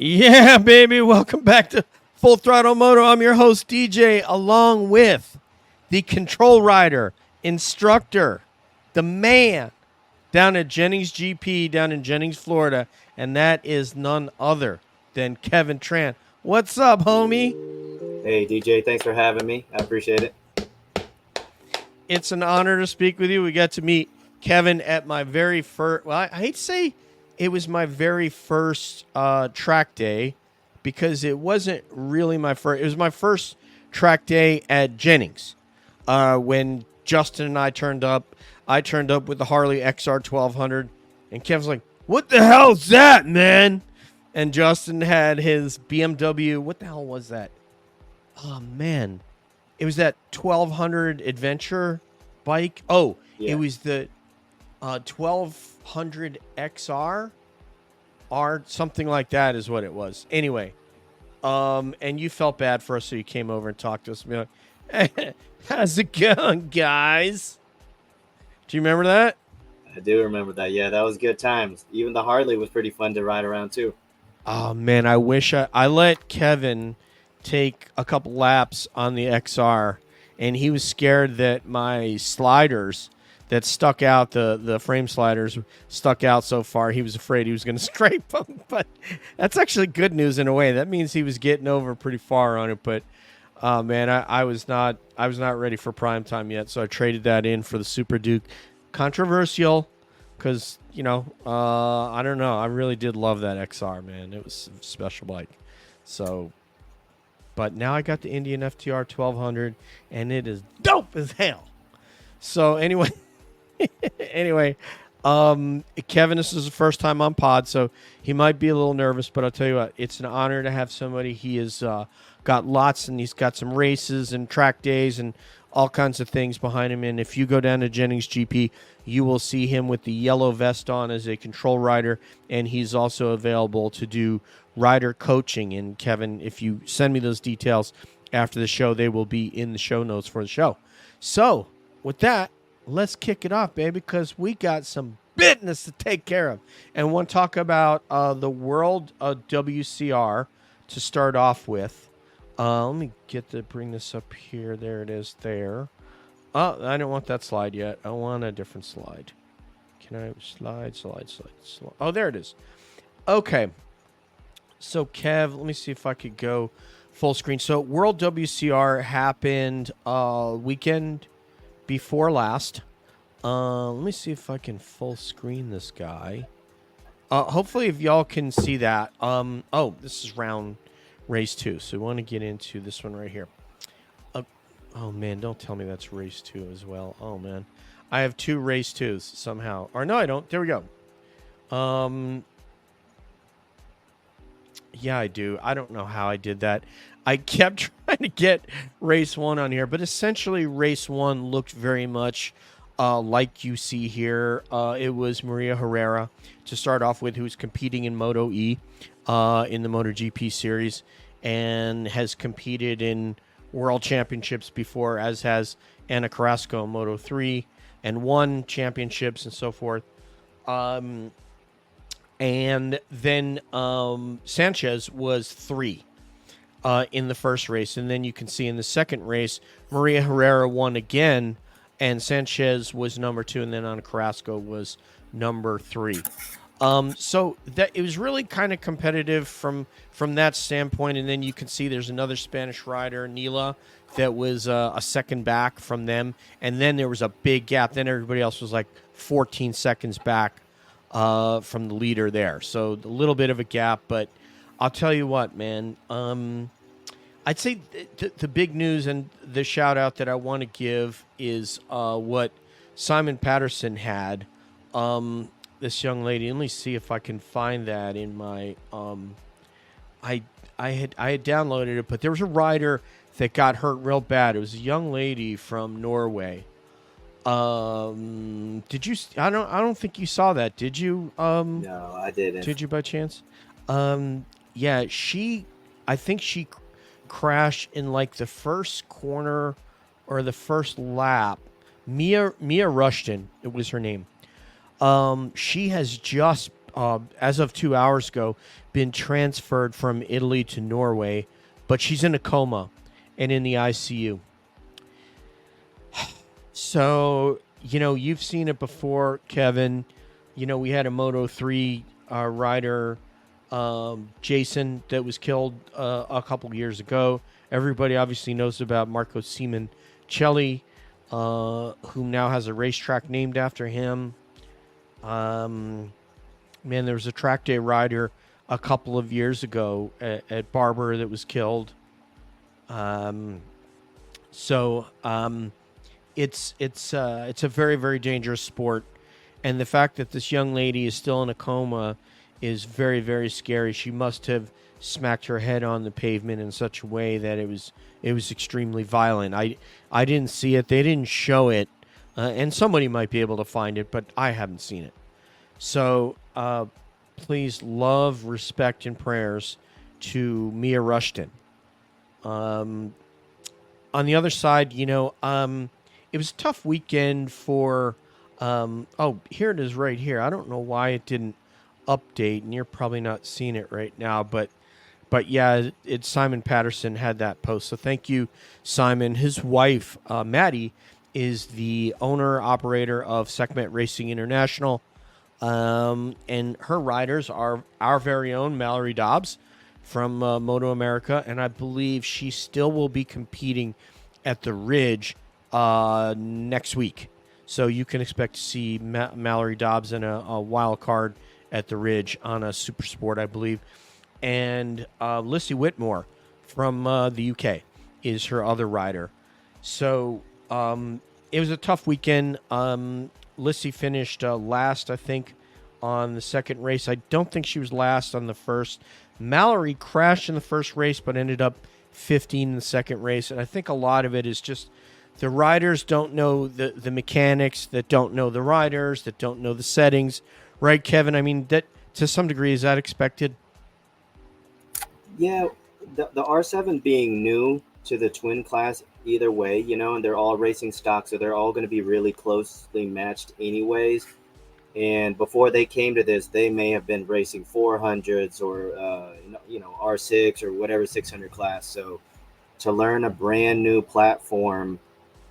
Yeah, baby. Welcome back to Full Throttle Moto. I'm your host, DJ, along with the control rider, instructor, the man down at Jennings GP down in Jennings, Florida. And that is none other than Kevin Tran. What's up, homie? Hey, DJ, thanks for having me. I appreciate it. It's an honor to speak with you. We got to meet Kevin at my very first, well, I hate to say it was my very first track day because it wasn't really my first. It was my first track day at Jennings when Justin and I turned up. I turned up with the Harley XR 1200, and Kevin's like, "What the hell's that, man?" And Justin had his BMW. What the hell was that? Oh, man. It was that 1200 adventure bike. Oh, yeah. It was the 1200 XR or something like that is what it was. Anyway, and you felt bad for us, so you came over and talked to us and be like, hey, how's it going, guys? Do you remember that? I do remember that. Yeah, that was good times. Even the Harley was pretty fun to ride around, too. Oh, man, I wish I let Kevin take a couple laps on the XR, and he was scared that my sliders that stuck out, the frame sliders stuck out so far, he was afraid he was going to scrape them. But that's actually good news in a way. That means he was getting over pretty far on it. But man, I was not ready for prime time yet, so I traded that in for the Super Duke. Controversial, because I don't know. I really did love that XR, man. It was a special bike. So, but now I got the Indian FTR 1200, and it is dope as hell. So anyway. Kevin, this is the first time on pod, so he might be a little nervous, but I'll tell you what, it's an honor to have somebody. He has got lots, and he's got some races and track days and all kinds of things behind him. And if you go down to Jennings GP, you will see him with the yellow vest on as a control rider, and he's also available to do rider coaching. And Kevin, if you send me those details after the show, they will be in the show notes for the show. So with that, let's kick it off, baby, because we got some business to take care of. And want to talk about the World WCR to start off with. Let me bring this up here. There it is there. Oh, I don't want that slide yet. I want a different slide. Can I slide? Oh, there it is. Okay. So, Kev, let me see if I could go full screen. So, World WCR happened weekend before last. Let me see if I can full screen this guy. Hopefully, if y'all can see that. Oh, this is round race 2, so we want to get into this one right here. Oh man, don't tell me that's race 2 as well. Oh man, I have 2 race 2s somehow. Or no, I don't. There we go. Yeah, I do. I don't know how I did that. I kept trying to get race 1 on here, but essentially race 1 looked very much like you see here. It was Maria Herrera to start off with, who was competing in Moto E in the MotoGP series and has competed in World Championships before, as has Ana Carrasco in Moto 3 and won championships and so forth. And then Sanchez was 3 in the first race. And then you can see in the second race, Maria Herrera won again, and Sanchez was number 2, and then Ana Carrasco was number 3. So that it was really kind of competitive from that standpoint. And then you can see there's another Spanish rider, Nila, that was a second back from them. And then there was a big gap. Then everybody else was like 14 seconds back from the leader there. So a little bit of a gap, but I'll tell you what, man. I'd say the big news and the shout out that I want to give is what Simon Patterson had. This young lady. Let me see if I can find that in my. I had downloaded it, but there was a rider that got hurt real bad. It was a young lady from Norway. Did you? I don't think you saw that. Did you? No, I didn't. Did you by chance? Yeah, I think she crashed in like the first corner or the first lap. Mia Rushton, it was her name. She has just as of 2 hours ago, been transferred from Italy to Norway, but she's in a coma and in the ICU. So, you've seen it before, Kevin. We had a Moto 3 rider, Jason, that was killed a couple years ago. Everybody obviously knows about Marco Simoncelli, who now has a racetrack named after him. Man, there was a track day rider a couple of years ago at Barber that was killed. It's a very, very dangerous sport, and the fact that this young lady is still in a coma is very, very scary. She must have smacked her head on the pavement in such a way that it was extremely violent. I didn't see it. They didn't show it, and somebody might be able to find it, but I haven't seen it. So please, love, respect, and prayers to Mia Rushton. On the other side, it was a tough weekend for. Here it is right here. I don't know why it didn't update, and you're probably not seeing it right now, but yeah, it's Simon Patterson had that post. So thank you, Simon. His wife, Maddie, is the owner operator of Sekhmet Racing International, and her riders are our very own Mallory Dobbs from Moto America, and I believe she still will be competing at the Ridge next week. So you can expect to see Mallory Dobbs in a wild card at the Ridge on a Super Sport, I believe. And Lissy Whitmore from the UK is her other rider. So it was a tough weekend. Lissy finished last, I think, on the second race. I don't think she was last on the first. Mallory crashed in the first race, but ended up 15 in the second race. And I think a lot of it is just the riders don't know the mechanics, that don't know the riders, that don't know the settings. Right, Kevin? I mean, that to some degree, is that expected? Yeah, the R7 being new to the twin class either way, and they're all racing stock, so they're all going to be really closely matched anyways. And before they came to this, they may have been racing 400s or, R6 or whatever 600 class. So to learn a brand new platform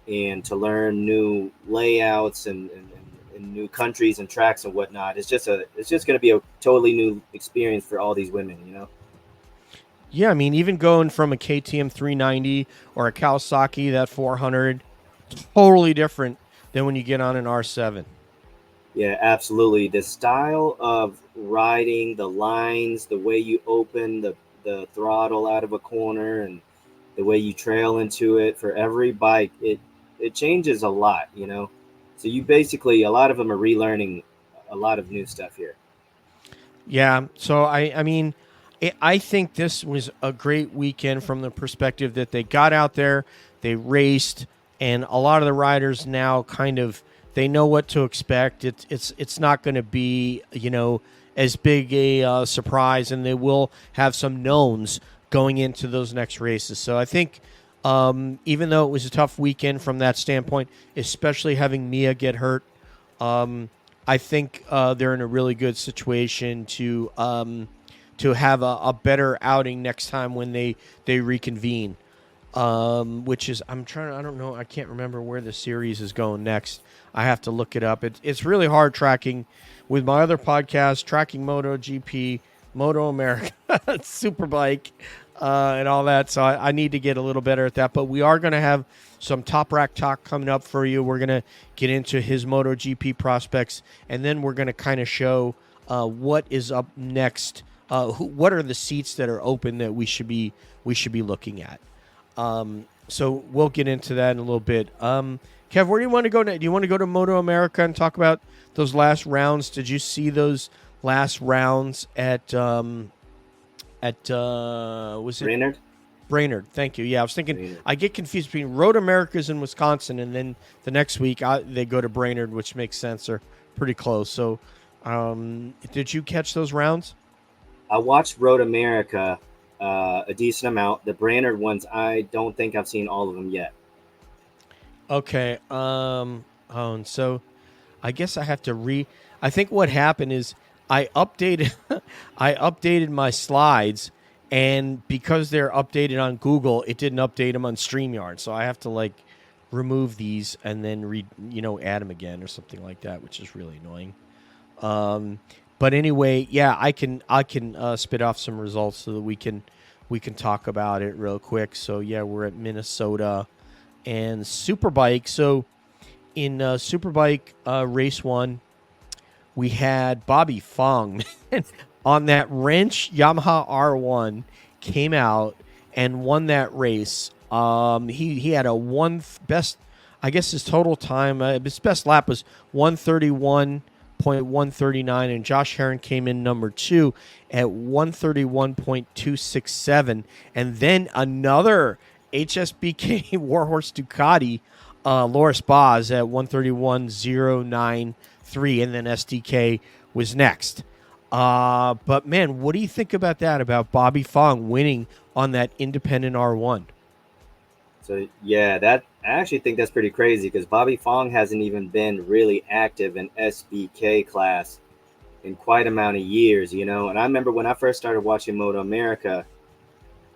and to learn new layouts and new countries and tracks and whatnot, it's just going to be a totally new experience for all these women, Yeah, I mean, even going from a KTM 390 or a Kawasaki, that 400, totally different than when you get on an R7. Yeah, absolutely. The style of riding, the lines, the way you open the throttle out of a corner, and the way you trail into it for every bike, it changes a lot, So you basically, a lot of them are relearning a lot of new stuff here. Yeah, so I mean, I think this was a great weekend from the perspective that they got out there, they raced, and a lot of the riders now kind of they know what to expect. It's not going to be as big a surprise, and they will have some knowns going into those next races. So I think even though it was a tough weekend from that standpoint, especially having Mia get hurt, I think they're in a really good situation to have a better outing next time when they reconvene. Which is I don't know, I can't remember where the series is going next. I have to look it up. It's really hard tracking with my other podcast, tracking MotoGP, Moto America, Superbike, and all that. So I need to get a little better at that. But we are going to have some Toprak talk coming up for you. We're going to get into his MotoGP prospects, and then we're going to kind of show what is up next. What are the seats that are open that we should be looking at. So we'll get into that in a little bit. Kev, where do you want to go now? Do you want to go to Moto America and talk about those last rounds? Did you see those last rounds at was it Brainerd? Brainerd, thank you. Yeah, I was thinking Brainerd. I get confused between Road Americas in Wisconsin, and then the next week they go to Brainerd, which makes sense. They're pretty close. So, did you catch those rounds? I watched Road America a decent amount. The Brainerd ones, I don't think I've seen all of them yet. Okay. And so I guess I have to I think what happened is I updated I updated my slides, and because they're updated on Google, it didn't update them on StreamYard. So I have to like remove these and then add them again or something like that, which is really annoying. But anyway, yeah, I can spit off some results so that we can talk about it real quick. So yeah, we're at Minnesota and Superbike. So in Superbike race 1, we had Bobby Fong on that wrench Yamaha R1 came out and won that race. He had a best, I guess his total time, his best lap was 131.139, and Josh Herron came in number 2 at 131.267, and then another HSBK Warhorse Ducati, Loris Baz at 131.093, and then SDK was next. But man, what do you think about that? About Bobby Fong winning on that independent R1? So yeah, I actually think that's pretty crazy because Bobby Fong hasn't even been really active in SBK class in quite amount of years, you know. And I remember when I first started watching Moto America,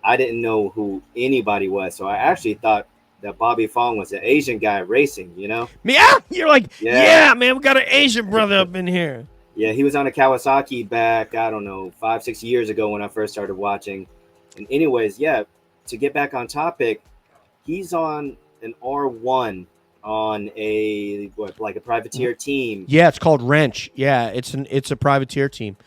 I didn't know who anybody was. So I actually thought that Bobby Fong was an Asian guy racing, you know? Yeah, you're like, Yeah. yeah, man, we got an Asian brother up in here. Yeah, he was on a Kawasaki back, I don't know, 5-6 years ago when I first started watching. And anyways, yeah, to get back on topic, he's on an R1 on like a privateer team. Yeah, it's called Wrench. Yeah, it's a privateer team.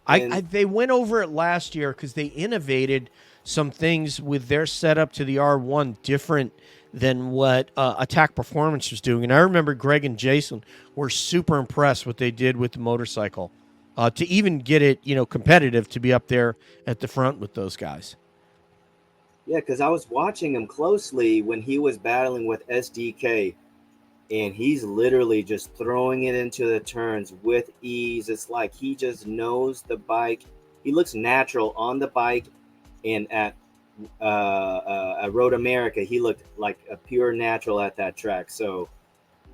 They went over it last year because they innovated some things with their setup to the R1 different than what Attack Performance was doing. And I remember Greg and Jason were super impressed what they did with the motorcycle to even get it, competitive to be up there at the front with those guys. Yeah, because I was watching him closely when he was battling with SDK, and he's literally just throwing it into the turns with ease. It's like he just knows the bike. He looks natural on the bike, and at Road America, he looked like a pure natural at that track. So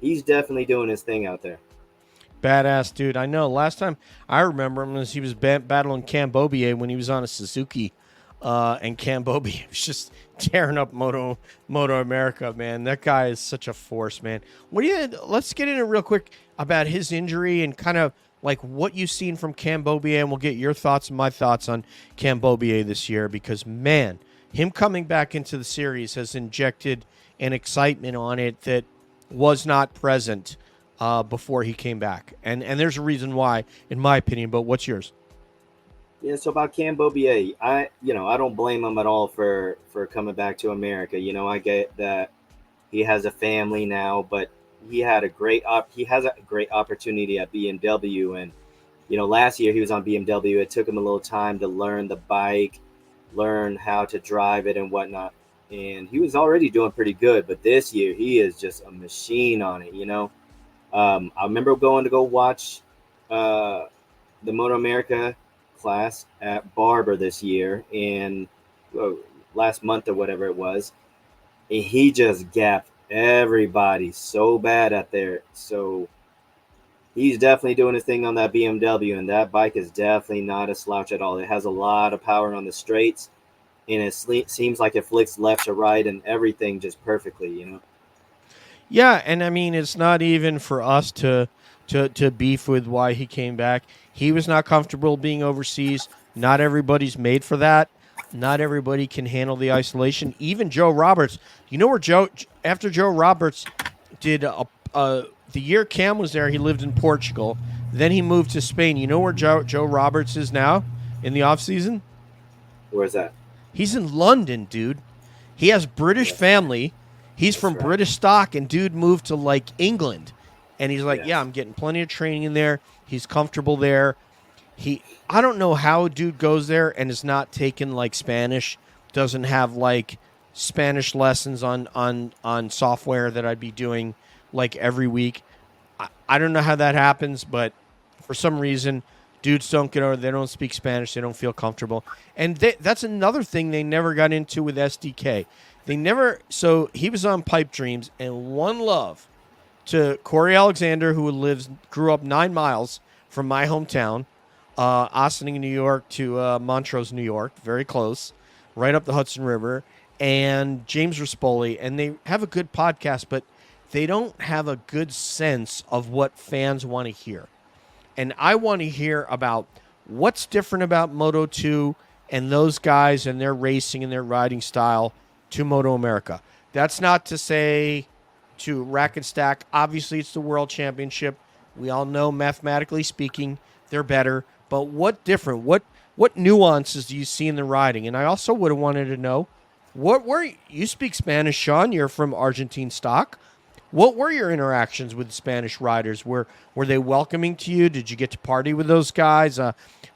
he's definitely doing his thing out there. Badass dude. I know. Last time I remember him was he was battling Cambobier when he was on a Suzuki. And Cambobier was just tearing up Moto America, man. That guy is such a force, man. Let's get into real quick about his injury and kind of like what you've seen from Cambobier, and we'll get your thoughts and my thoughts on Cambobier this year because, man, him coming back into the series has injected an excitement on it that was not present before he came back. And there's a reason why, in my opinion, but what's yours? Yeah, so about Cambobier, I don't blame him at all for coming back to America. You know, I get that he has a family now, but he has a great opportunity at BMW, and last year he was on BMW. It took him a little time to learn the bike, learn how to drive it and whatnot, and he was already doing pretty good. But this year he is just a machine on it. I remember going to go watch the Moto America class at Barber this year and last month or whatever it was, and he just gapped everybody so bad out there. So he's definitely doing his thing on that BMW, and that bike is definitely not a slouch at all. It has a lot of power on the straights, and it seems like it flicks left to right and everything just perfectly. Yeah, and I mean it's not even for us to beef with why he came back. He was not comfortable being overseas. Not everybody's made for that. Not everybody can handle the isolation. Even Joe Roberts. You know where after Joe Roberts did the year Cam was there, he lived in Portugal. Then he moved to Spain. You know where Joe Roberts is now in the off season? Where's that? He's in London, dude. He has British family. He's from British stock, and dude moved to like England. And he's like, yeah, I'm getting plenty of training in there. He's comfortable there. I don't know how a dude goes there and is not taking like Spanish, doesn't have like Spanish lessons on software that I'd be doing like every week. I don't know how that happens, but for some reason, dudes don't get over. They don't speak Spanish. They don't feel comfortable. And that's another thing they never got into with SDK. So he was on Pipe Dreams, and one love to Corey Alexander, who grew up 9 miles from my hometown. Ossining, New York to Montrose, New York, very close, right up the Hudson River, and James Rispoli, and they have a good podcast, but they don't have a good sense of what fans want to hear. And I want to hear about what's different about Moto 2 and those guys and their racing and their riding style to Moto America. That's not to say to rack and stack. Obviously, it's the World Championship. We all know, mathematically speaking, they're better. But what different? What nuances do you see in the riding? And I also would have wanted to know what were you speak Spanish, Sean? You're from Argentine stock. What were your interactions with the Spanish riders? Were they welcoming to you? Did you get to party with those guys?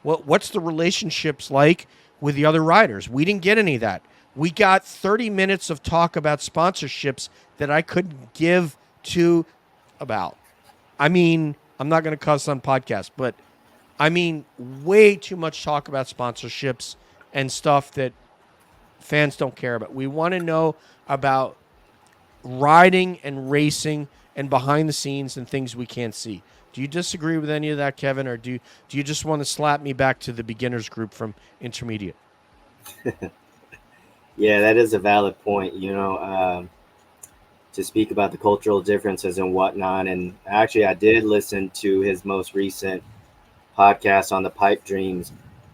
What's the relationships like with the other riders? We didn't get any of that. We got 30 minutes of talk about sponsorships that I couldn't give to about. I mean, I'm not going to cuss on podcast, but I mean, way too much talk about sponsorships and stuff that fans don't care about. We want to know about riding and racing and behind the scenes and things we can't see. Do you disagree with any of that, Kevin, or do you just want to slap me back to the beginners group from intermediate? Yeah, that is a valid point. To speak about the cultural differences and whatnot. And actually, I did listen to his most recent podcast on the pipe dreams.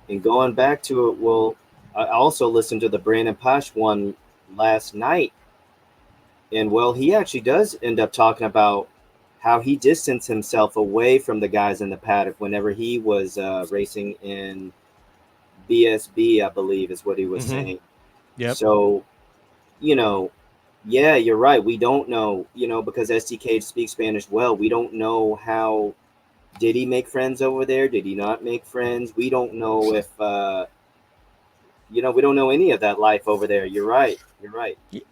And going back to it, well, I also listened to the Brandon Posh one last night. And well, he actually does end up talking about how he distanced himself away from the guys in the paddock whenever he was racing in BSB, I believe is what he was saying. Yep. So, yeah, you're right. We don't know, because SDK speaks Spanish well. We don't know how, did he make friends over there? Did he not make friends? We don't know if, we don't know any of that life over there. You're right.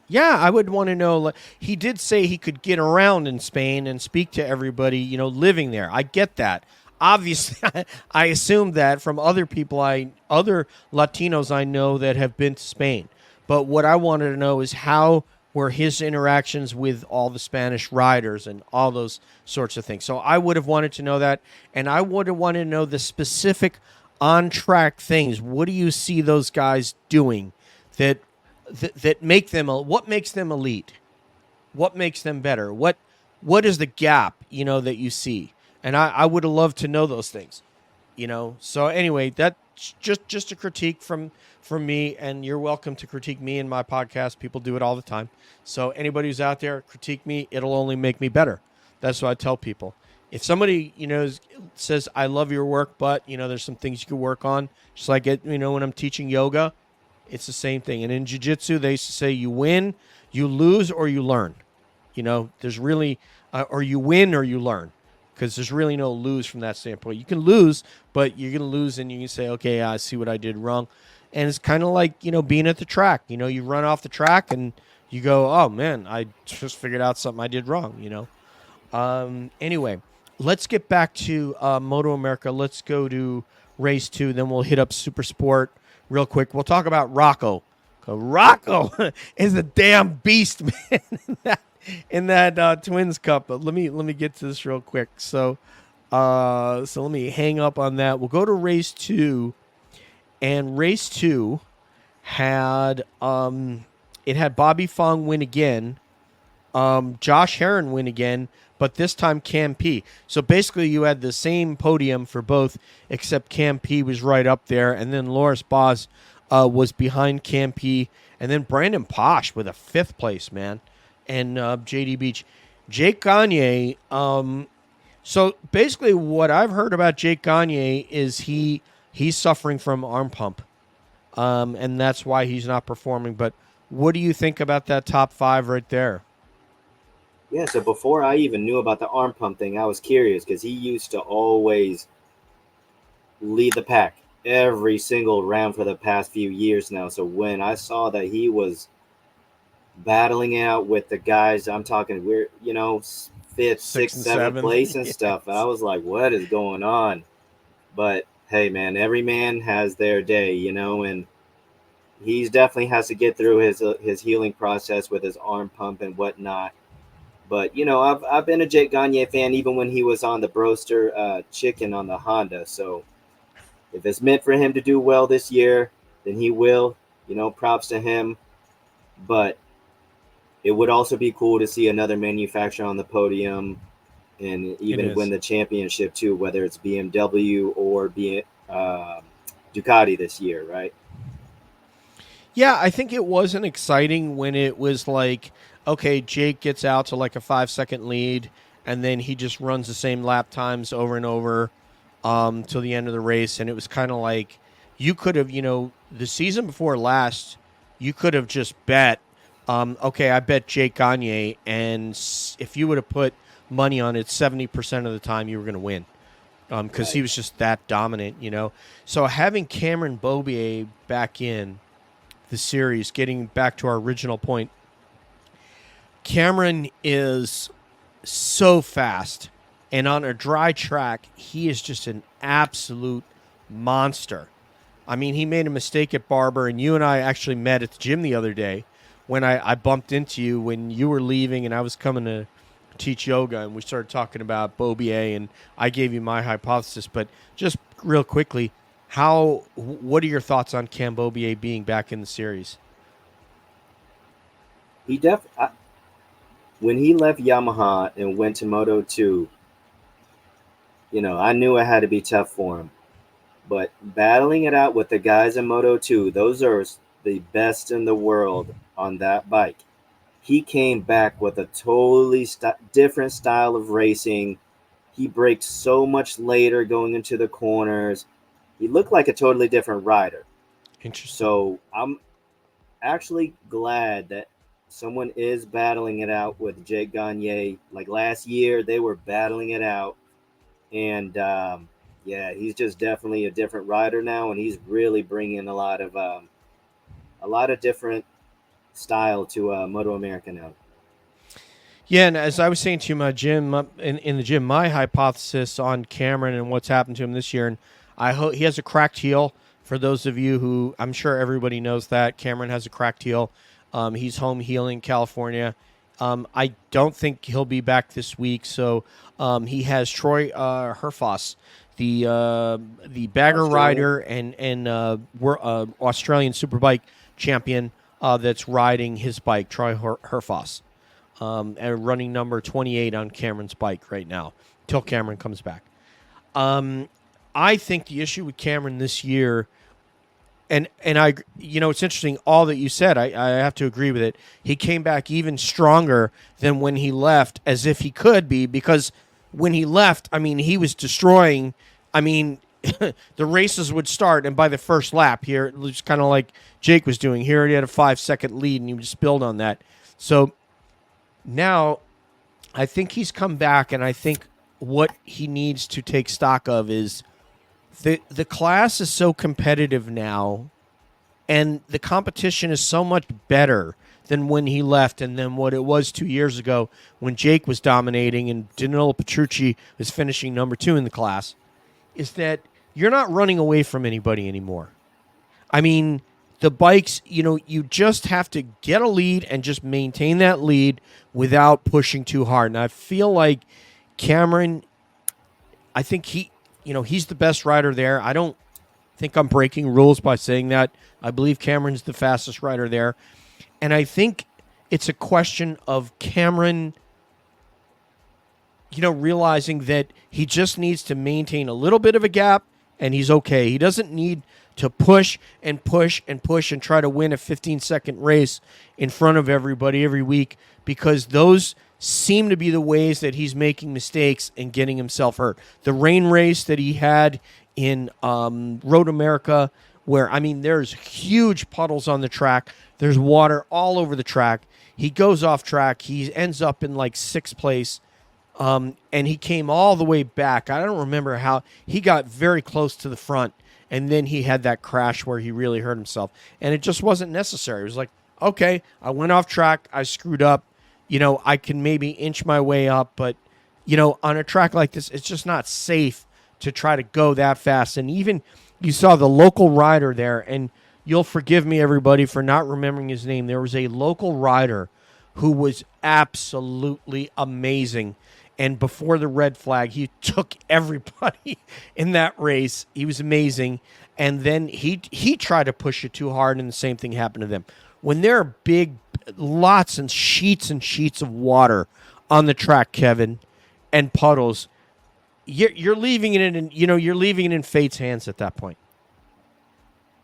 Yeah, I would want to know. He did say he could get around in Spain and speak to everybody, living there. I get that. Obviously, I assumed that from other people, other Latinos I know that have been to Spain. But what I wanted to know is how were his interactions with all the Spanish riders and all those sorts of things. So I would have wanted to know that, and I would have wanted to know the specific on-track things. What do you see those guys doing that make them, what makes them elite? What makes them better? What is the gap, that you see? And I would have loved to know those things, So anyway, that's just a critique from me, and you're welcome to critique me in my podcast. People do it all the time. So anybody who's out there, critique me. It'll only make me better. That's what I tell people. If somebody, says, I love your work, but, there's some things you could work on, just like, when I'm teaching yoga, it's the same thing. And in jiu-jitsu, they used to say you win, you lose, or you learn. There's really, or you win or you learn, because there's really no lose from that standpoint. You can lose, but you're going to lose and you can say, okay, I see what I did wrong. And it's kind of like, being at the track. You run off the track and you go, oh, man, I just figured out something I did wrong, Anyway, let's get back to Moto America. Let's go to race 2. Then we'll hit up Super Sport real quick. We'll talk about Rocco. Rocco is a damn beast, man, in that Twins Cup. But let me get to this real quick. So let me hang up on that. We'll go to race 2. And race 2 had it had Bobby Fong win again, Josh Herron win again, but this time Cam P. So basically you had the same podium for both, except Cam P was right up there, and then Loris Boz was behind Cam P, and then Brandon Posh with a 5th place, man, and JD Beach. Jake Gagne, so basically what I've heard about Jake Gagne is he's suffering from arm pump, and that's why he's not performing. But what do you think about that top 5 right there? Yeah, so before I even knew about the arm pump thing, I was curious because he used to always lead the pack every single round for the past few years now. So when I saw that he was battling out with the guys, I'm talking, we're, 5th, 6th, 7th place and stuff, I was like, what is going on? But hey, man, every man has their day, and he's definitely has to get through his healing process with his arm pump and whatnot. But, I've been a Jake Gagne fan even when he was on the Broster Chicken on the Honda. So If it's meant for him to do well this year, then he will. Props to him. But it would also be cool to see another manufacturer on the podium and even win the championship too, whether it's BMW or Ducati this year, right? Yeah, I think it wasn't exciting when it was like, okay, Jake gets out to like a 5-second lead, and then he just runs the same lap times over and over till the end of the race. And it was kind of like you could have, the season before last, you could have just bet, okay, I bet Jake Gagne, and if you would have put money on it, 70% of the time you were going to win because he was just that dominant, So having Cameron Beaubier back in the series, getting back to our original point, Cameron is so fast, and on a dry track, he is just an absolute monster. I mean, he made a mistake at Barber, and you and I actually met at the gym the other day when I bumped into you when you were leaving and I was coming to teach yoga, and we started talking about Beaubier, and I gave you my hypothesis. But just real quickly, what are your thoughts on Cam Beaubier being back in the series? When he left Yamaha and went to Moto 2, I knew it had to be tough for him. But battling it out with the guys in Moto 2, those are the best in the world on that bike. He came back with a totally different style of racing. He braked so much later going into the corners. He looked like a totally different rider. Interesting. So I'm actually glad that someone is battling it out with Jake Gagne. Like last year, they were battling it out. And, he's just definitely a different rider now, and he's really bringing a lot of different style to Moto America now. Yeah, and as I was saying to you, my gym in the gym, my hypothesis on Cameron and what's happened to him this year, and I hope he has a cracked heel. For those of you who, I'm sure everybody knows that Cameron has a cracked heel. He's home healing California. I don't think he'll be back this week. So he has Troy Herfoss, the bagger rider and Australian Superbike champion that's riding his bike, Troy Herfoss. And running number 28 on Cameron's bike right now, till Cameron comes back. I think the issue with Cameron this year, and I, it's interesting, all that you said, I have to agree with it. He came back even stronger than when he left, as if he could be, because when he left, I mean, he was destroying, the races would start, and by the first lap here, it was kind of like Jake was doing. Here he had a 5-second lead, and he just build on that. So now, I think he's come back, and I think what he needs to take stock of is the class is so competitive now, and the competition is so much better than when he left and than what it was 2 years ago when Jake was dominating and Danilo Petrucci was finishing number 2 in the class, is that you're not running away from anybody anymore. I mean, the bikes, you just have to get a lead and just maintain that lead without pushing too hard. And I feel like Cameron, I think he's the best rider there. I don't think I'm breaking rules by saying that. I believe Cameron's the fastest rider there. And I think it's a question of Cameron, realizing that he just needs to maintain a little bit of a gap and he's okay. He doesn't need to push and push and push and try to win a 15-second race in front of everybody every week, because those seem to be the ways that he's making mistakes and getting himself hurt. The rain race that he had in Road America, where, there's huge puddles on the track. There's water all over the track. He goes off track. He ends up in like 6th place, and he came all the way back. I don't remember how. He got very close to the front, and then he had that crash where he really hurt himself. And it just wasn't necessary. It was like, okay, I went off track. I screwed up. I can maybe inch my way up. But, on a track like this, it's just not safe to try to go that fast. And even you saw the local rider there, and you'll forgive me, everybody, for not remembering his name. There was a local rider who was absolutely amazing. And before the red flag, he took everybody in that race. He was amazing. And then he tried to push it too hard, and the same thing happened to them. When there are big, lots and sheets of water on the track, Kevin, and puddles, you're leaving it in, you're leaving it in fate's hands at that point.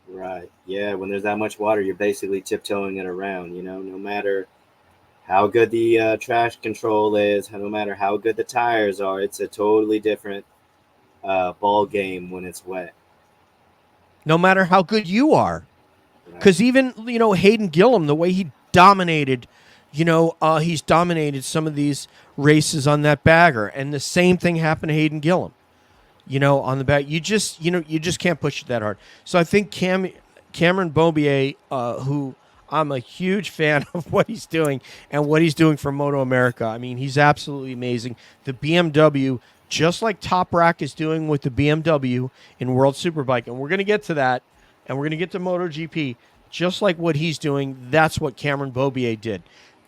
Right. Yeah. When there's that much water, you're basically tiptoeing it around. No matter how good the trash control is, no matter how good the tires are, it's a totally different ball game when it's wet. No matter how good you are. Right. Because even, Hayden Gillum, the way he dominated, he's dominated some of these races on that bagger. And the same thing happened to Hayden Gillum, on the back. You just can't push it that hard. So I think Cameron Beaubier, who I'm a huge fan of what he's doing and what he's doing for Moto America. I mean, he's absolutely amazing. The BMW, just like Toprak is doing with the BMW in World Superbike, and we're going to get to that, and we're going to get to MotoGP, just like what he's doing, that's what Cameron Beaubier did.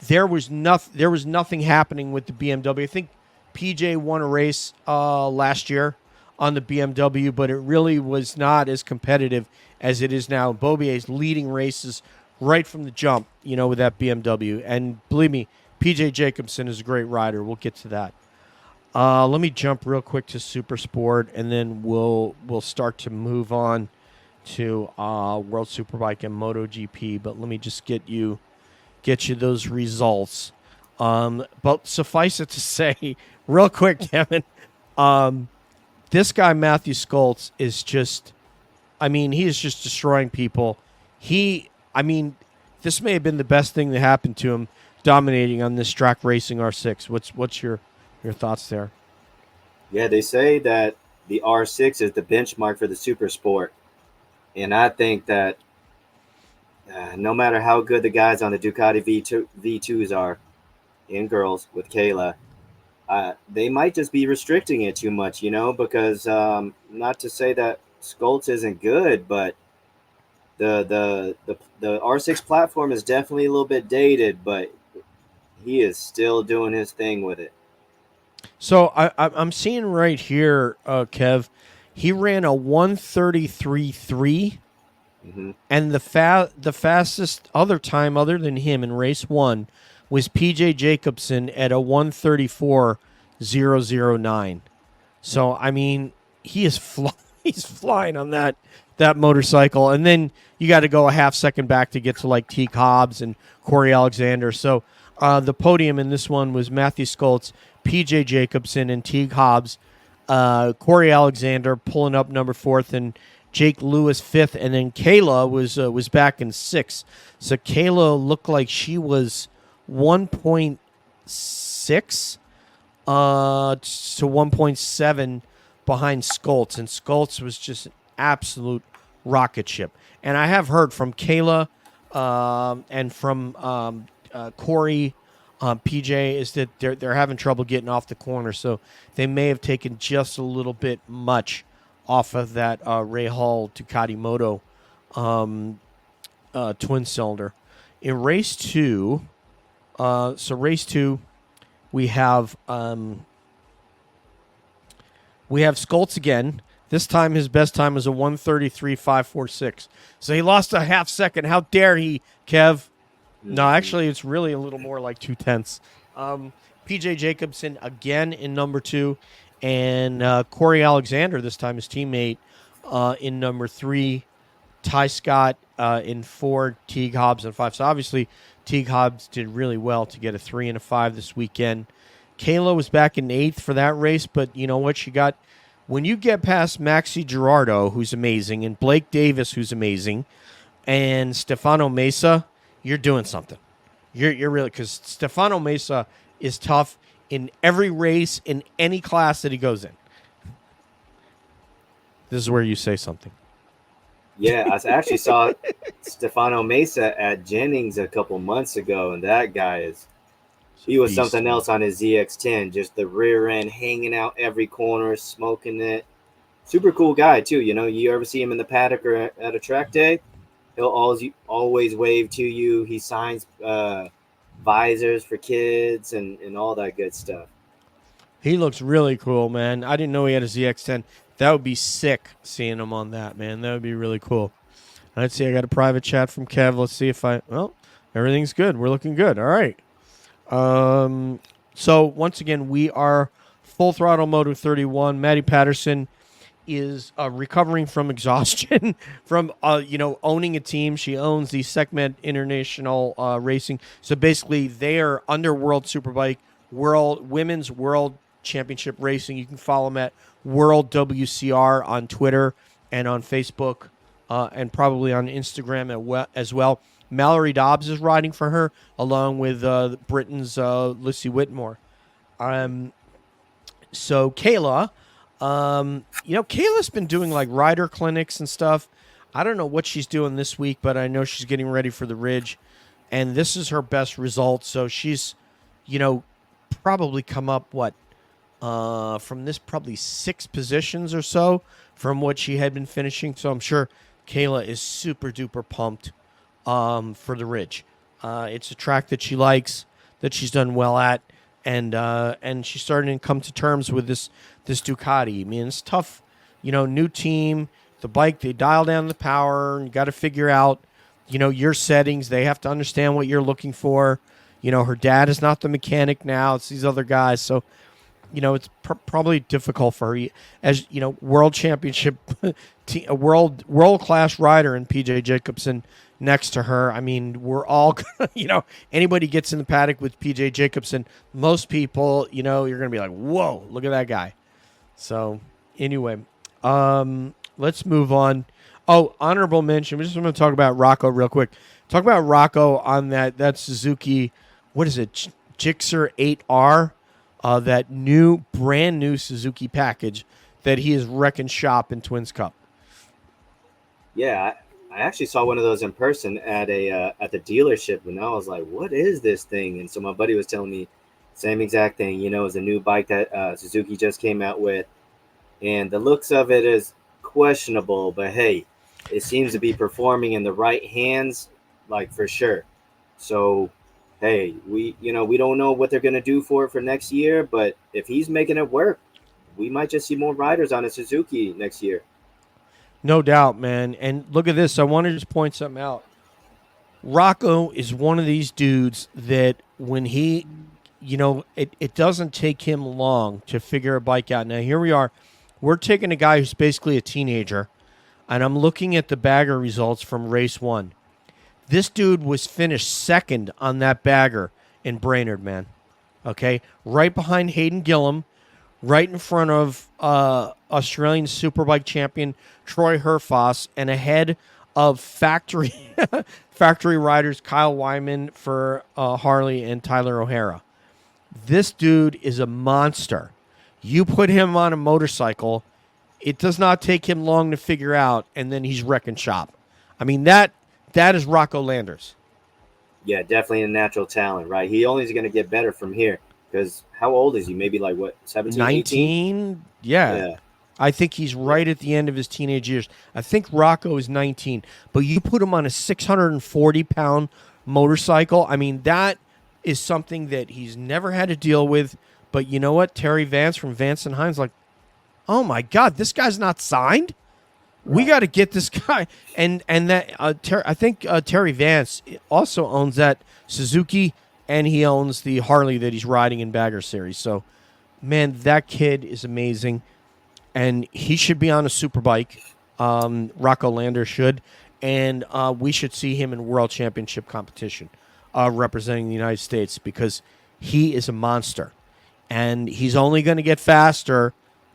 There was nothing happening with the BMW. I think PJ won a race last year on the BMW, but it really was not as competitive as it is now. Beaubier's leading races right from the jump, with that BMW. And believe me, PJ Jacobsen is a great rider. We'll get to that. Let me jump real quick to Super Sport, and then we'll start to move on to World Superbike and MotoGP. But let me just get you those results. But suffice it to say, real quick, Kevin, this guy Matthew Skoltz is just, he is just destroying people. This may have been the best thing that happened to him, dominating on this track racing R6. What's your thoughts there? Yeah, they say that the R6 is the benchmark for the super sport. And I think that no matter how good the guys on the Ducati V2s are, and girls with Kayla, they might just be restricting it too much, because not to say that Skoltz isn't good, but the R6 platform is definitely a little bit dated, but he is still doing his thing with it. So I'm seeing right here, Kev, he ran a 1:33.3, and the fastest other time other than him in race one was PJ Jacobsen at a 1:34.009. So he is he's flying on that motorcycle, and then you got to go a half second back to get to like Teague Hobbs and Corey Alexander. So the podium in this one was Matthew Skoltz, PJ Jacobsen, and Teague Hobbs. Corey Alexander pulling up number 4th, and Jake Lewis 5th, and then Kayla was back in 6th. So Kayla looked like she was 1.6 to 1.7 behind Skoltz, and Skoltz was just an absolute rocket ship. And I have heard from Kayla and from Corey, PJ, is that they're having trouble getting off the corner, so they may have taken just a little bit much off of that Ray Hall Ducati Moto twin cylinder. In race 2, we have Skoltz again. This time his best time was a 1:33.546. So he lost a half second. How dare he, Kev? No, actually, it's really a little more like 0.2. PJ Jacobsen again in number 2, and Corey Alexander, this time his teammate, in number 3. Ty Scott in 4, Teague Hobbs in 5. So obviously, Teague Hobbs did really well to get a 3 and a 5 this weekend. Kayla was back in 8th for that race, but you know what? She got, when you get past Maxi Girardo, who's amazing, and Blake Davis, who's amazing, and Stefano Mesa, you're doing something. You're really, because Stefano Mesa is tough in every race, in any class that he goes in. This is where you say something. Yeah, I actually saw Stefano Mesa at Jennings a couple months ago, and that guy he was something else on his ZX10, just the rear end hanging out every corner, smoking it. Super cool guy, too. You ever see him in the paddock or at a track day, he'll always wave to you. He signs visors for kids and all that good stuff. He looks really cool, man. I didn't know he had a ZX10. That would be sick seeing him on that, man. That would be really cool. Let's see. I got a private chat from Kev. Let's see if well, everything's good. We're looking good. All right. So once again, we are full throttle Moto 31. Maddie Patterson is recovering from exhaustion from owning a team. She owns the Sekhmet International Racing. So basically, they are under World Superbike Women's World Championship Racing. You can follow them at World WCR on Twitter and on Facebook and probably on Instagram as well. Mallory Dobbs is riding for her along with Britain's Lucy Whitmore. So Kayla. Kayla's been doing like rider clinics and stuff. I don't know what she's doing this week, but I know she's getting ready for the Ridge, and this is her best result. So she's, probably come up from this probably 6 positions or so from what she had been finishing. So I'm sure Kayla is super duper pumped for the Ridge. It's a track that she likes, that she's done well at. And she's starting to come to terms with this Ducati. I mean, it's tough, new team, the bike, they dial down the power. You got to figure out, your settings. They have to understand what you're looking for. Her dad is not the mechanic now. It's these other guys. So, it's probably difficult for her. As, world championship, a world-class rider in PJ Jacobsen next to her. I mean, we're all, anybody gets in the paddock with PJ Jacobsen, most people, you're going to be like, whoa, look at that guy. So anyway, let's move on. Oh, honorable mention. We just want to talk about Rocco real quick. Talk about Rocco on that Suzuki, what is it? Gixxer 8R, that brand new Suzuki package that he is wrecking shop in Twins Cup. Yeah, I actually saw one of those in person at the dealership, and I was like, "What is this thing?" And so my buddy was telling me, same exact thing. It's a new bike that Suzuki just came out with, and the looks of it is questionable. But hey, it seems to be performing in the right hands, like for sure. So, hey, we don't know what they're gonna do for next year, but if he's making it work, we might just see more riders on a Suzuki next year. No doubt, man. And look at this. I want to just point something out. Rocco is one of these dudes that when he, it doesn't take him long to figure a bike out. Now, here we are. We're taking a guy who's basically a teenager, and I'm looking at the bagger results from race 1. This dude was finished second on that bagger in Brainerd, man. Okay? Right behind Hayden Gillum, right in front of Australian Superbike champion Troy Herfoss, and ahead of factory riders Kyle Wyman for Harley and Tyler O'Hara. This dude is a monster. You put him on a motorcycle, it does not take him long to figure out, and then he's wrecking shop. I mean, that is Rocco Landers. Yeah, definitely a natural talent, right? He only is going to get better from here. Because how old is he? Maybe like, what, 17, 19? 18? Yeah. I think he's right at the end of his teenage years. I think Rocco is 19. But you put him on a 640-pound motorcycle. I mean, that is something that he's never had to deal with. But you know what? Terry Vance from Vance and Hines, like, oh, my God, this guy's not signed? Right. We got to get this guy. And that I think Terry Vance also owns that Suzuki, and he owns the Harley that he's riding in Bagger Series. So, man, that kid is amazing. And he should be on a superbike. Rocco Lander should. And we should see him in World Championship competition representing the United States because he is a monster. And he's only going to get faster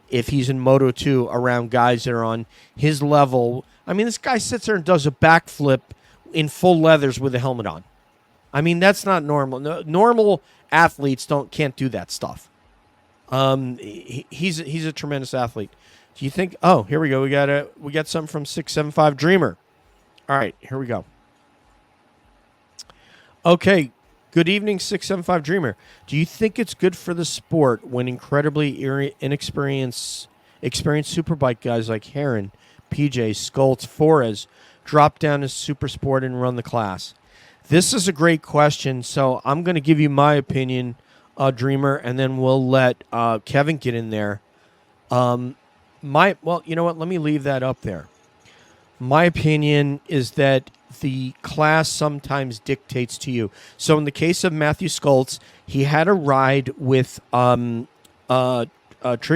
if he's in Moto 2 around guys that are on his level. I mean, this guy sits there and does a backflip in full leathers with a helmet on. I mean, that's not normal. Normal athletes can't do that stuff. He's a tremendous athlete. Do you think? Oh, here we go. We got something from 675 Dreamer. All right, here we go. Okay, good evening, 675 Dreamer. Do you think it's good for the sport when incredibly experienced superbike guys like Heron, PJ, Skoltz, Forres drop down to super sport and run the class? This is a great question, so I'm going to give you my opinion Dreamer, and then we'll let Kevin get in there. Well, you know what? Let me leave that up there. My opinion is that the class sometimes dictates to you. So in the case of Matthew Skoltz, he had a ride with Trig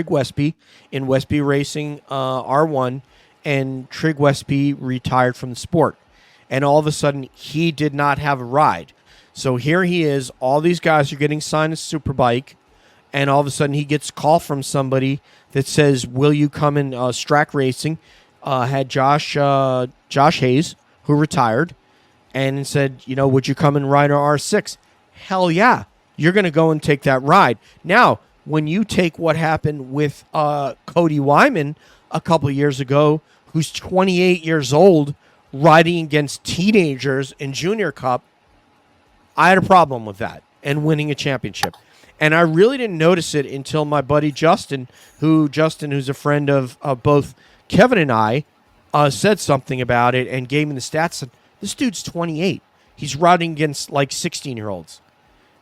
Westby in Westby Racing R1, and Trig Westby retired from the sport. And all of a sudden, he did not have a ride. So here he is. All these guys are getting signed as Superbike, and all of a sudden he gets a call from somebody that says, "Will you come in Strack Racing?" Had Josh Hayes, who retired, and said, "Would you come and ride our R6?" Hell yeah, you're going to go and take that ride. Now, when you take what happened with Cody Wyman a couple of years ago, who's 28 years old, riding against teenagers in Junior Cup, I had a problem with that and winning a championship. And I really didn't notice it until my buddy Justin, who's a friend of both Kevin and I, said something about it and gave me the stats. And this dude's 28. He's riding against like 16-year-olds.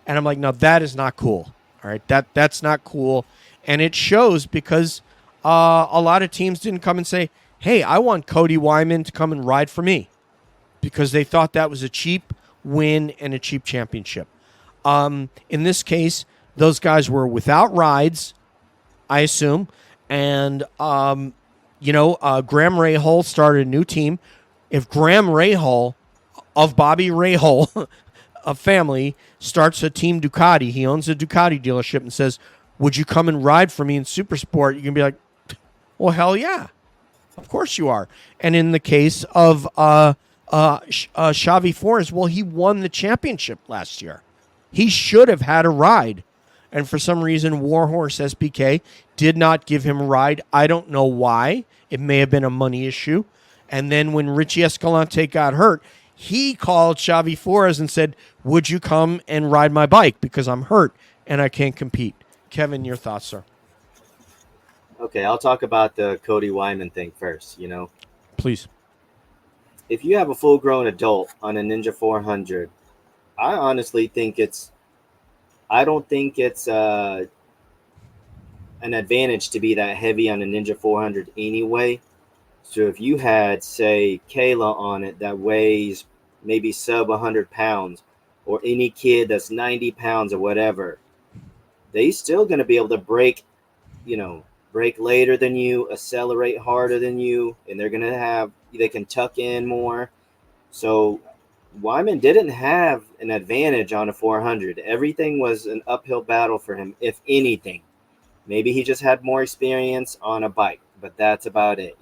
And I'm like, no, that is not cool. All right, that's not cool. And it shows because a lot of teams didn't come and say, "Hey, I want Cody Wyman to come and ride for me," because they thought that was a cheap win and a cheap championship. In this case, those guys were without rides, I assume, and Graham Rahal started a new team. If Graham Rahal of Bobby Rahal, a family, starts a team Ducati, he owns a Ducati dealership, and says, "Would you come and ride for me in Supersport?" You can be like, "Well, hell yeah, of course you are." And in the case of Xavi Forres, well, he won the championship last year. He should have had a ride. And for some reason, Warhorse SPK did not give him a ride. I don't know why. It may have been a money issue. And then when Richie Escalante got hurt, he called Xavi Forres and said, "Would you come and ride my bike? Because I'm hurt and I can't compete." Kevin, your thoughts, sir? Okay, I'll talk about the Cody Wyman thing first. Please. If you have a full-grown adult on a Ninja 400, I honestly think I don't think it's an advantage to be that heavy on a Ninja 400 anyway. So if you had, say, Kayla on it that weighs maybe sub 100 pounds, or any kid that's 90 pounds or whatever, they still going to be able to brake later than you, accelerate harder than you, and they can tuck in more. So Wyman didn't have an advantage on a 400. Everything was an uphill battle for him, if anything. Maybe he just had more experience on a bike, but that's about it,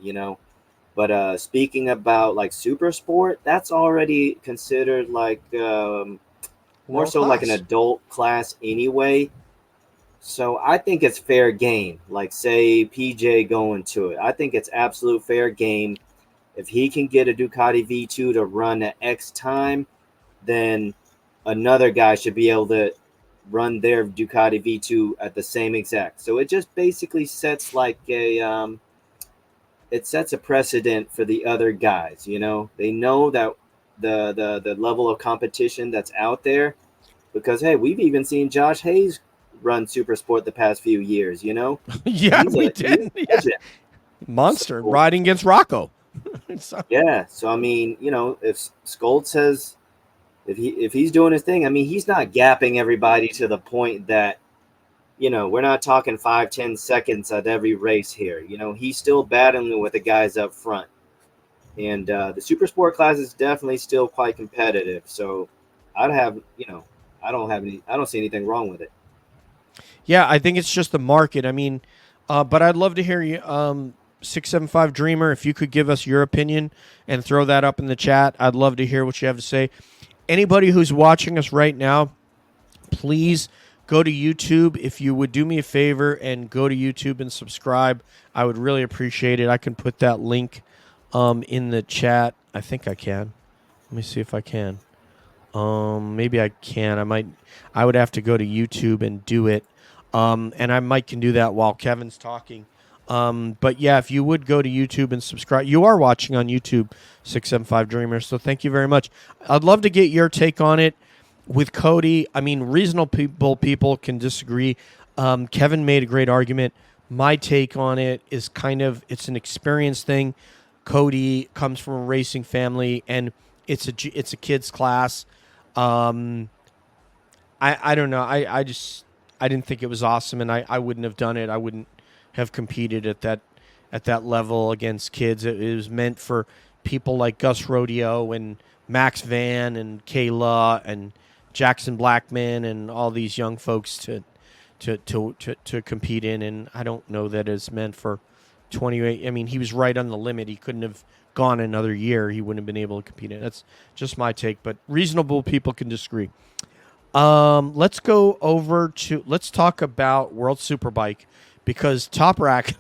But speaking about like super sport, that's already considered like more so like an adult class anyway. So I think it's fair game. Like say PJ going to it, I think it's absolute fair game. If he can get a Ducati V2 to run at X time, then another guy should be able to run their Ducati V2 at the same exact. So it just basically sets like it sets a precedent for the other guys. They know that the level of competition that's out there, because hey, we've even seen Josh Hayes run Super Sport the past few years. Yeah, we did. Yeah. Monster riding against Rocco. Yeah, so I mean, if Skoltz has, if he's doing his thing, I mean, he's not gapping everybody to the point that, we're not talking 5-10 seconds at every race here. He's still battling with the guys up front, and the Super Sport class is definitely still quite competitive. So I don't see anything wrong with it. Yeah, I think it's just the market. I mean, but I'd love to hear you. 675 Dreamer, if you could give us your opinion and throw that up in the chat, I'd love to hear what you have to say. Anybody who's watching us right now, please go to YouTube. If you would do me a favor and go to YouTube and subscribe, I would really appreciate it. I can put that link in the chat. I think I can. Let me see if I can. Maybe I can. I would have to go to YouTube and do it. And I might can do that while Kevin's talking. But yeah, if you would go to YouTube and subscribe, you are watching on YouTube, 675 Dreamers. So thank you very much. I'd love to get your take on it. with Cody, I mean, reasonable people can disagree. Kevin made a great argument. My take on it is it's an experience thing. Cody comes from a racing family, and it's a kids class. I don't know. I didn't think it was awesome, and I wouldn't have done it. I wouldn't have competed at that level against kids. It was meant for people like Gus Rodeo and Max Van and Kayla and Jackson Blackman and all these young folks to compete in, and I don't know that it's meant for 28. I mean, he was right on the limit. He couldn't have gone another year. He wouldn't have been able to compete in. That's just my take, but reasonable people can disagree. Let's go over to talk about World Superbike, because Toprak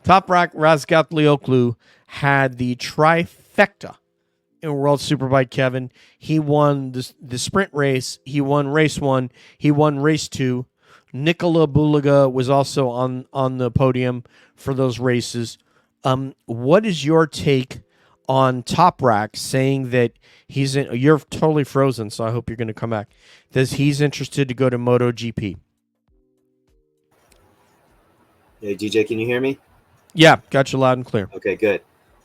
Razgatlioglu had the trifecta in World Superbike. Kevin, he won the sprint race, he won race 1, he won race 2. Nikola Bulaga was also on the podium for those races. What is your take on Toprak saying that you're totally frozen, so I hope you're going to come back. He's interested to go to MotoGP. Hey, DJ, can you hear me? Yeah, got you loud and clear. Okay, good.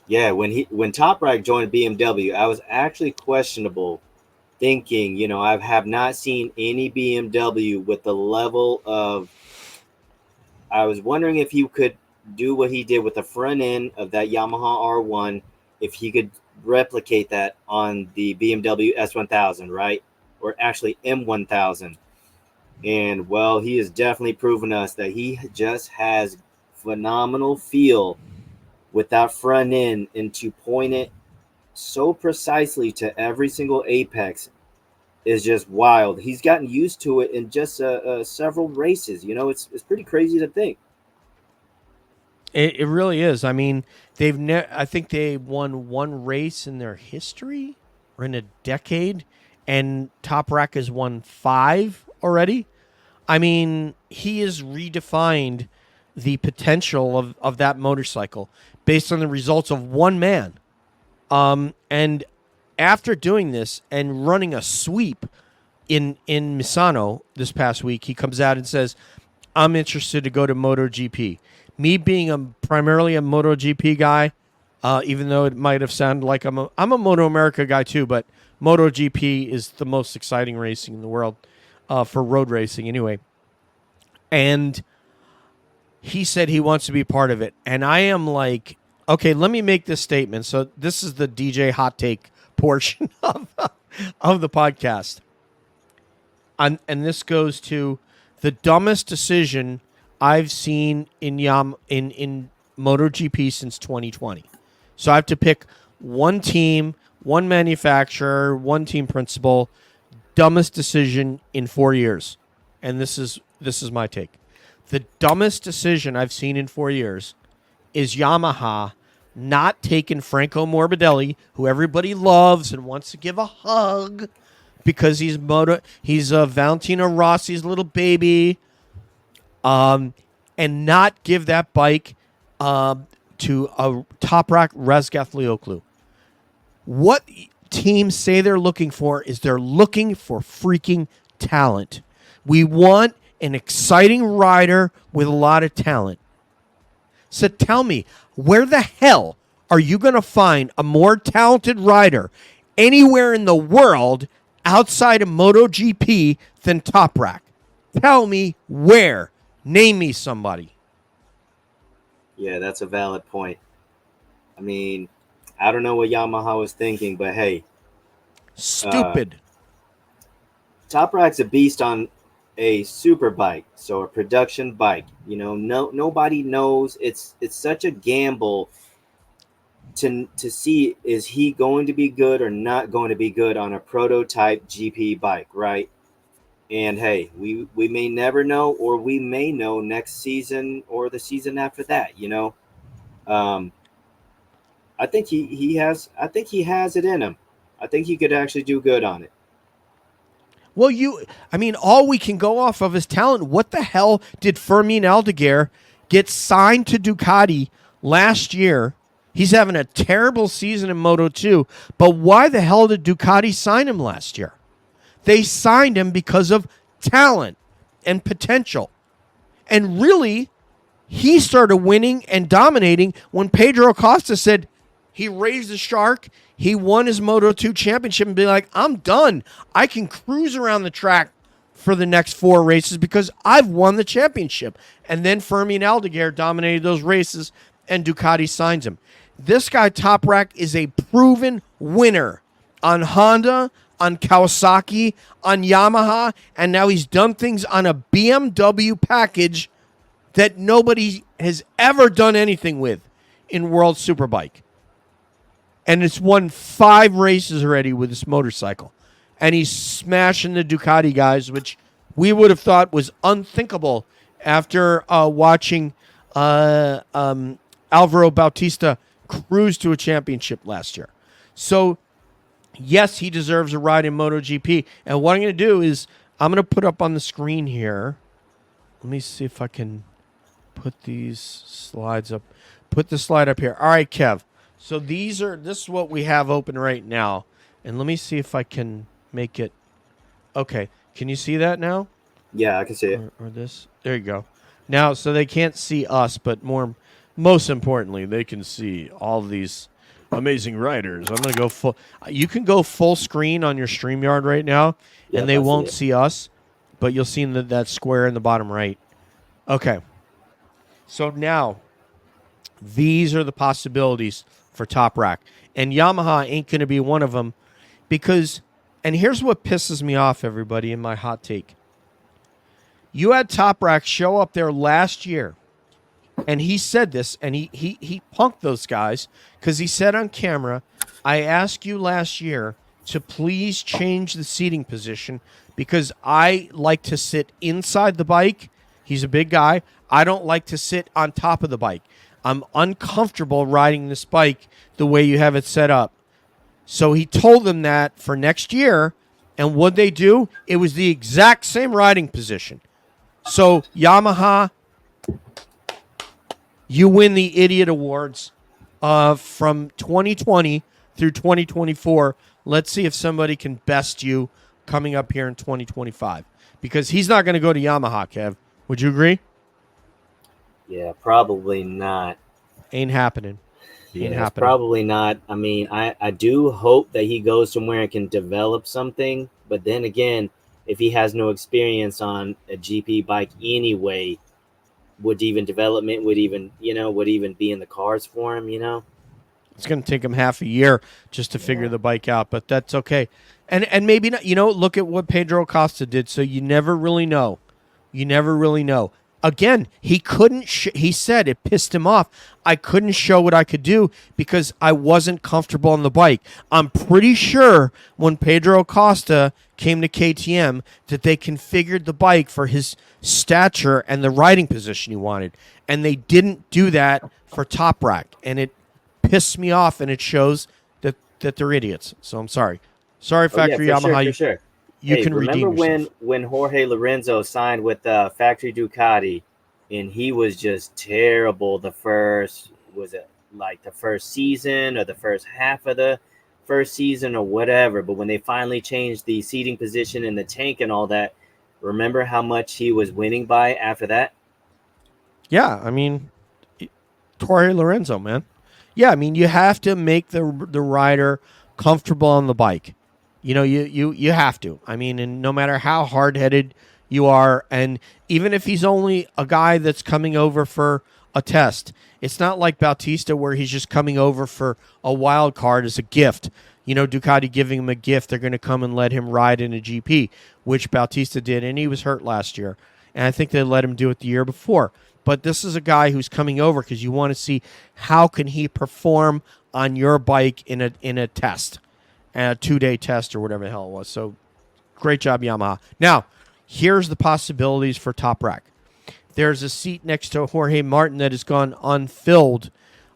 Yeah, when Toprak joined BMW, I was actually questionable, thinking, I have not seen any BMW with the level of. I was wondering if he could do what he did with the front end of that Yamaha R1, if he could replicate that on the BMW S1000, right? Or actually M1000. And, well, he has definitely proven us that he just has phenomenal feel with that front end, and to point it so precisely to every single apex is just wild. He's gotten used to it in just several races. It's pretty crazy to think. It really is. I mean, I think they won one race in their history or in a decade, and Toprak has won 5 already. I mean, he has redefined the potential of that motorcycle based on the results of one man. And after doing this and running a sweep in Misano this past week, he comes out and says, I'm interested to go to MotoGP. Me being primarily a MotoGP guy, even though it might have sounded like I'm a Moto America guy too, but MotoGP is the most exciting racing in the world for road racing anyway. And he said he wants to be part of it. And I am like, okay, let me make this statement. So this is the DJ hot take portion of the podcast. And this goes to the dumbest decision I've seen in MotoGP since 2020. So I have to pick one team, one manufacturer, one team principal. Dumbest decision in 4 years. And this is my take. The dumbest decision I've seen in 4 years is Yamaha not taking Franco Morbidelli, who everybody loves and wants to give a hug because he's Valentino Rossi's little baby, and not give that bike to a Toprak Razgatlioglu. What teams say they're looking for is they're looking for freaking talent. We want an exciting rider with a lot of talent. So tell me, where the hell are you going to find a more talented rider anywhere in the world outside of MotoGP than Toprak? Tell me where. Name me somebody. Yeah, that's a valid point. I mean, I don't know what Yamaha was thinking, but hey. Stupid. Toprak's a beast on a super bike, so a production bike. Nobody knows. It's such a gamble to see, is he going to be good or not going to be good on a prototype GP bike, right? And hey, we may never know, or we may know next season or the season after that. I think he has it in him. I think he could actually do good on it. Well, all we can go off of is talent. What the hell did Fermin Aldeguer get signed to Ducati last year? He's having a terrible season in Moto2, but why the hell did Ducati sign him last year? They signed him because of talent and potential. And really, he started winning and dominating when Pedro Acosta said he raised the shark, he won his Moto2 championship, and be like, I'm done. I can cruise around the track for the next 4 races because I've won the championship. And then Fermin Aldeguer dominated those races, and Ducati signs him. This guy, Toprak, is a proven winner on Honda, on Kawasaki, on Yamaha, and now he's done things on a BMW package that nobody has ever done anything with in World Superbike. And it's won 5 races already with this motorcycle. And he's smashing the Ducati guys, which we would have thought was unthinkable after watching Alvaro Bautista cruise to a championship last year. So, yes, he deserves a ride in MotoGP. And what I'm going to do is I'm going to put up on the screen here. Let me see if I can put these slides up. Put the slide up here. All right, Kev. So this is what we have open right now. And let me see if I can make it. Okay. Can you see that now? Yeah, I can see it. Or this. There you go. Now, so they can't see us, but most importantly, they can see all these amazing riders. I'm going to go full. You can go full screen on your StreamYard right now, and they won't see us, but you'll see that square in the bottom right. Okay. So now, these are the possibilities for Toprak. And Yamaha ain't going to be one of them because, and here's what pisses me off, everybody, in my hot take. You had Toprak show up there last year, and he said this, and he punked those guys because he said on camera, I asked you last year to please change the seating position because I like to sit inside the bike. He's a big guy. I don't like to sit on top of the bike. I'm uncomfortable riding this bike the way you have it set up. So he told them that for next year, and what'd they do? It was the exact same riding position. So Yamaha, you win the Idiot Awards from 2020 through 2024. Let's see if somebody can best you coming up here in 2025. Because he's not going to go to Yamaha, Kev. Would you agree? Yeah, probably not. Ain't happening. Yeah, probably not. I mean, I do hope that he goes somewhere and can develop something. But then again, if he has no experience on a GP bike anyway, would development even be in the cards for him, It's going to take him half a year just to figure the bike out, but that's okay. And maybe not, look at what Pedro Acosta did, so you never really know. You never really know. Again, he couldn't, he said it pissed him off. I couldn't show what I could do because I wasn't comfortable on the bike. I'm pretty sure when Pedro Acosta came to KTM that they configured the bike for his stature and the riding position he wanted. And they didn't do that for Toprak. And it pissed me off, and it shows that they're idiots. So I'm sorry. Sorry, Factory Yamaha. For sure. You can redeem yourself. Remember when Jorge Lorenzo signed with Factory Ducati, and he was just terrible the first season or the first half of the first season or whatever. But when they finally changed the seating position in the tank and all that, remember how much he was winning by after that? Yeah, I mean, Jorge Lorenzo, man. Yeah, I mean, you have to make the rider comfortable on the bike. You have to. I mean, and no matter how hard-headed you are, and even if he's only a guy that's coming over for a test, it's not like Bautista where he's just coming over for a wild card as a gift. Ducati giving him a gift, they're going to come and let him ride in a GP, which Bautista did, and he was hurt last year. And I think they let him do it the year before. But this is a guy who's coming over because you want to see how can he perform on your bike in a test. A 2-day test or whatever the hell it was. So great job, Yamaha. Now, here's the possibilities for Toprak. There's a seat next to Jorge Martin that has gone unfilled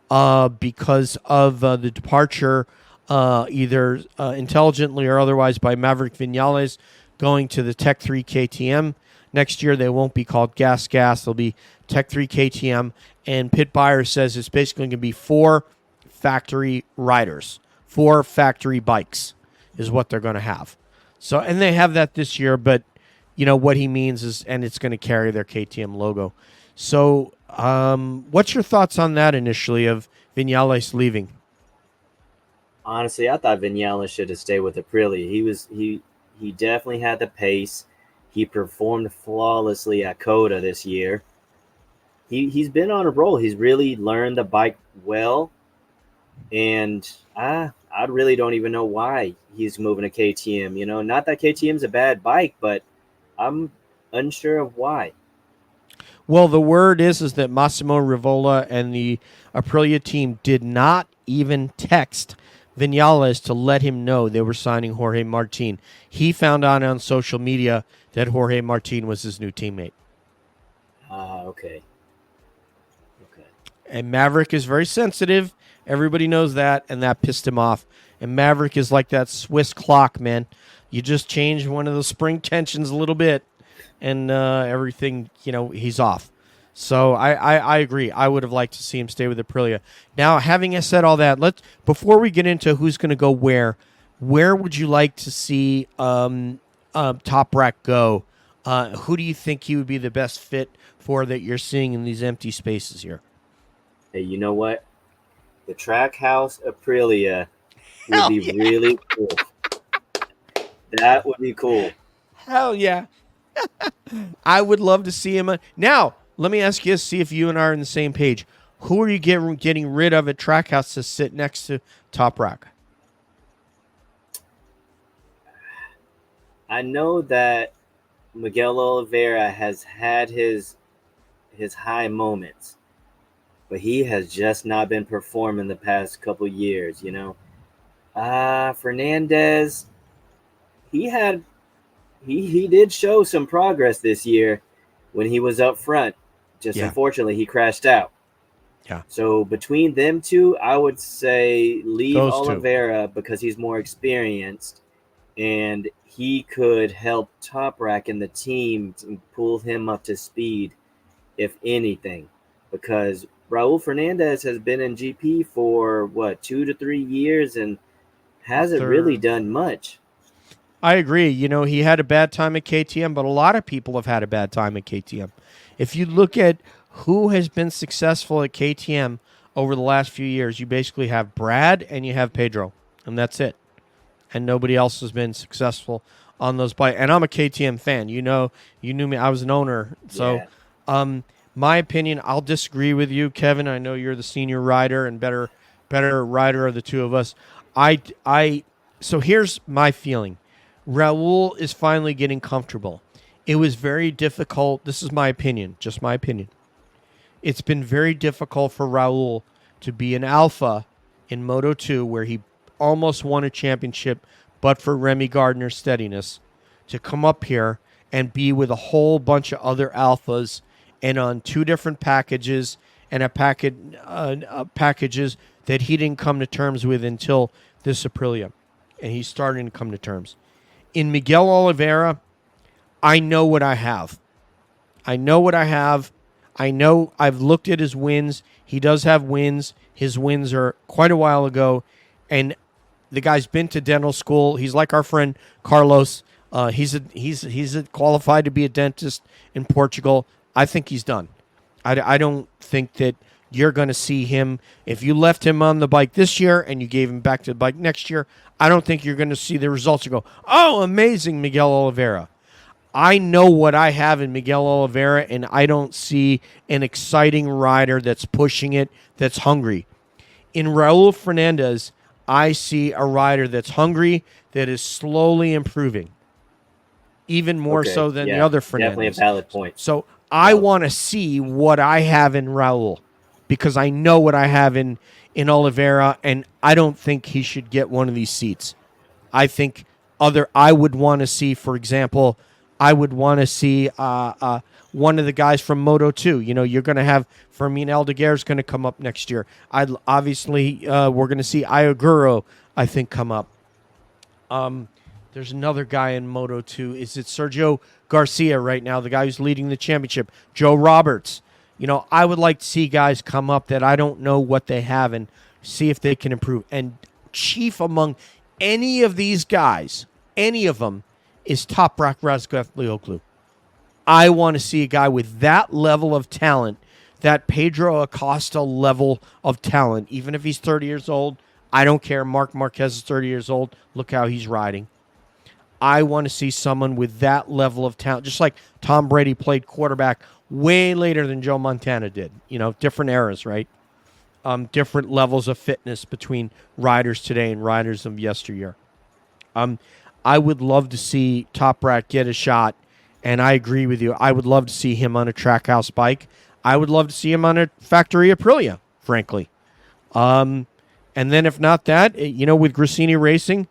because of the departure, either intelligently or otherwise, by Maverick Vinales going to the Tech 3 KTM. Next year, they won't be called Gas. They'll be Tech 3 KTM. And Pit Buyer says it's basically going to be 4 factory riders. 4 factory bikes is what they're going to have. So, and they have that this year, but what he means is, and it's going to carry their KTM logo. So, what's your thoughts on that initially of Vinales leaving? Honestly, I thought Vinales should have stayed with Aprilia. He definitely had the pace. He performed flawlessly at Coda this year. He's been on a roll. He's really learned the bike well, and I really don't even know why he's moving to KTM. Not that KTM's a bad bike, but I'm unsure of why. Well, the word is that Massimo Rivola and the Aprilia team did not even text Vinales to let him know they were signing Jorge Martin. He found out on social media that Jorge Martin was his new teammate. Okay. And Maverick is very sensitive. Everybody knows that, and that pissed him off. And Maverick is like that Swiss clock, man. You just change one of the spring tensions a little bit, and everything, he's off. So I agree. I would have liked to see him stay with Aprilia. Now, having said all that, before we get into who's going to go where would you like to see Toprak go? Who do you think he would be the best fit for that you're seeing in these empty spaces here? Hey, you know what? The Trackhouse Aprilia would be really cool. That would be cool. Hell yeah. I would love to see him. Now, let me ask you, see if you and I are on the same page. Who are you getting rid of at Trackhouse to sit next to Toprak? I know that Miguel Oliveira has had his high moments, but he has just not been performing the past couple years, Fernandez, he did show some progress this year when he was up front. Unfortunately, he crashed out. Yeah. So between them two, I would say leave Those Oliveira because he's more experienced, and he could help Toprak and the team to pull him up to speed, if anything, because Raul Fernandez has been in GP for 2 to 3 years and hasn't really done much. I agree. He had a bad time at KTM, but a lot of people have had a bad time at KTM. If you look at who has been successful at KTM over the last few years, you basically have Brad and you have Pedro, and that's it. And nobody else has been successful on those bikes. And I'm a KTM fan. You knew me. I was an owner. So, my opinion, I'll disagree with you, Kevin. I know you're the senior rider and better rider of the two of us. So here's my feeling. Raul is finally getting comfortable. It was very difficult. This is my opinion, just my opinion. It's been very difficult for Raul to be an alpha in Moto 2 where he almost won a championship, but for Remy Gardner's steadiness, to come up here and be with a whole bunch of other alphas and on two different packages and packages that he didn't come to terms with until this Aprilia. And he's starting to come to terms. In Miguel Oliveira, I know what I have. I know I've looked at his wins. He does have wins. His wins are quite a while ago. And the guy's been to dental school. He's like our friend Carlos. He's qualified to be a dentist in Portugal. I think he's done. I don't think that you're going to see him. If you left him on the bike this year and you gave him back to the bike next year, I don't think you're going to see the results and go, oh, amazing, Miguel Oliveira. I know what I have in Miguel Oliveira, and I don't see an exciting rider that's pushing it, that's hungry. In Raul Fernandez, I see a rider that's hungry, that is slowly improving, even more so than the other Fernandez. Definitely a valid point. So I want to see what I have in Raul because I know what I have in Oliveira, and I don't think he should get one of these seats. I think I would want to see, for example, one of the guys from Moto 2. You're going to have Fermin Aldeguer's going to come up next year. Obviously, we're going to see Ayaguro, I think, come up. There's another guy in Moto 2. Is it Sergio Garcia right now, the guy who's leading the championship? Joe Roberts. I would like to see guys come up that I don't know what they have and see if they can improve. And chief among any of these guys, any of them, is Toprak Razgatlioglu. I want to see a guy with that level of talent, that Pedro Acosta level of talent, even if he's 30 years old. I don't care. Mark Marquez is 30 years old. Look how he's riding. I want to see someone with that level of talent, just like Tom Brady played quarterback way later than Joe Montana did. Different eras, right? Different levels of fitness between riders today and riders of yesteryear. I would love to see Toprak get a shot, and I agree with you. I would love to see him on a Trackhouse bike. I would love to see him on a factory Aprilia, frankly. And then if not that, with Grassini Racing,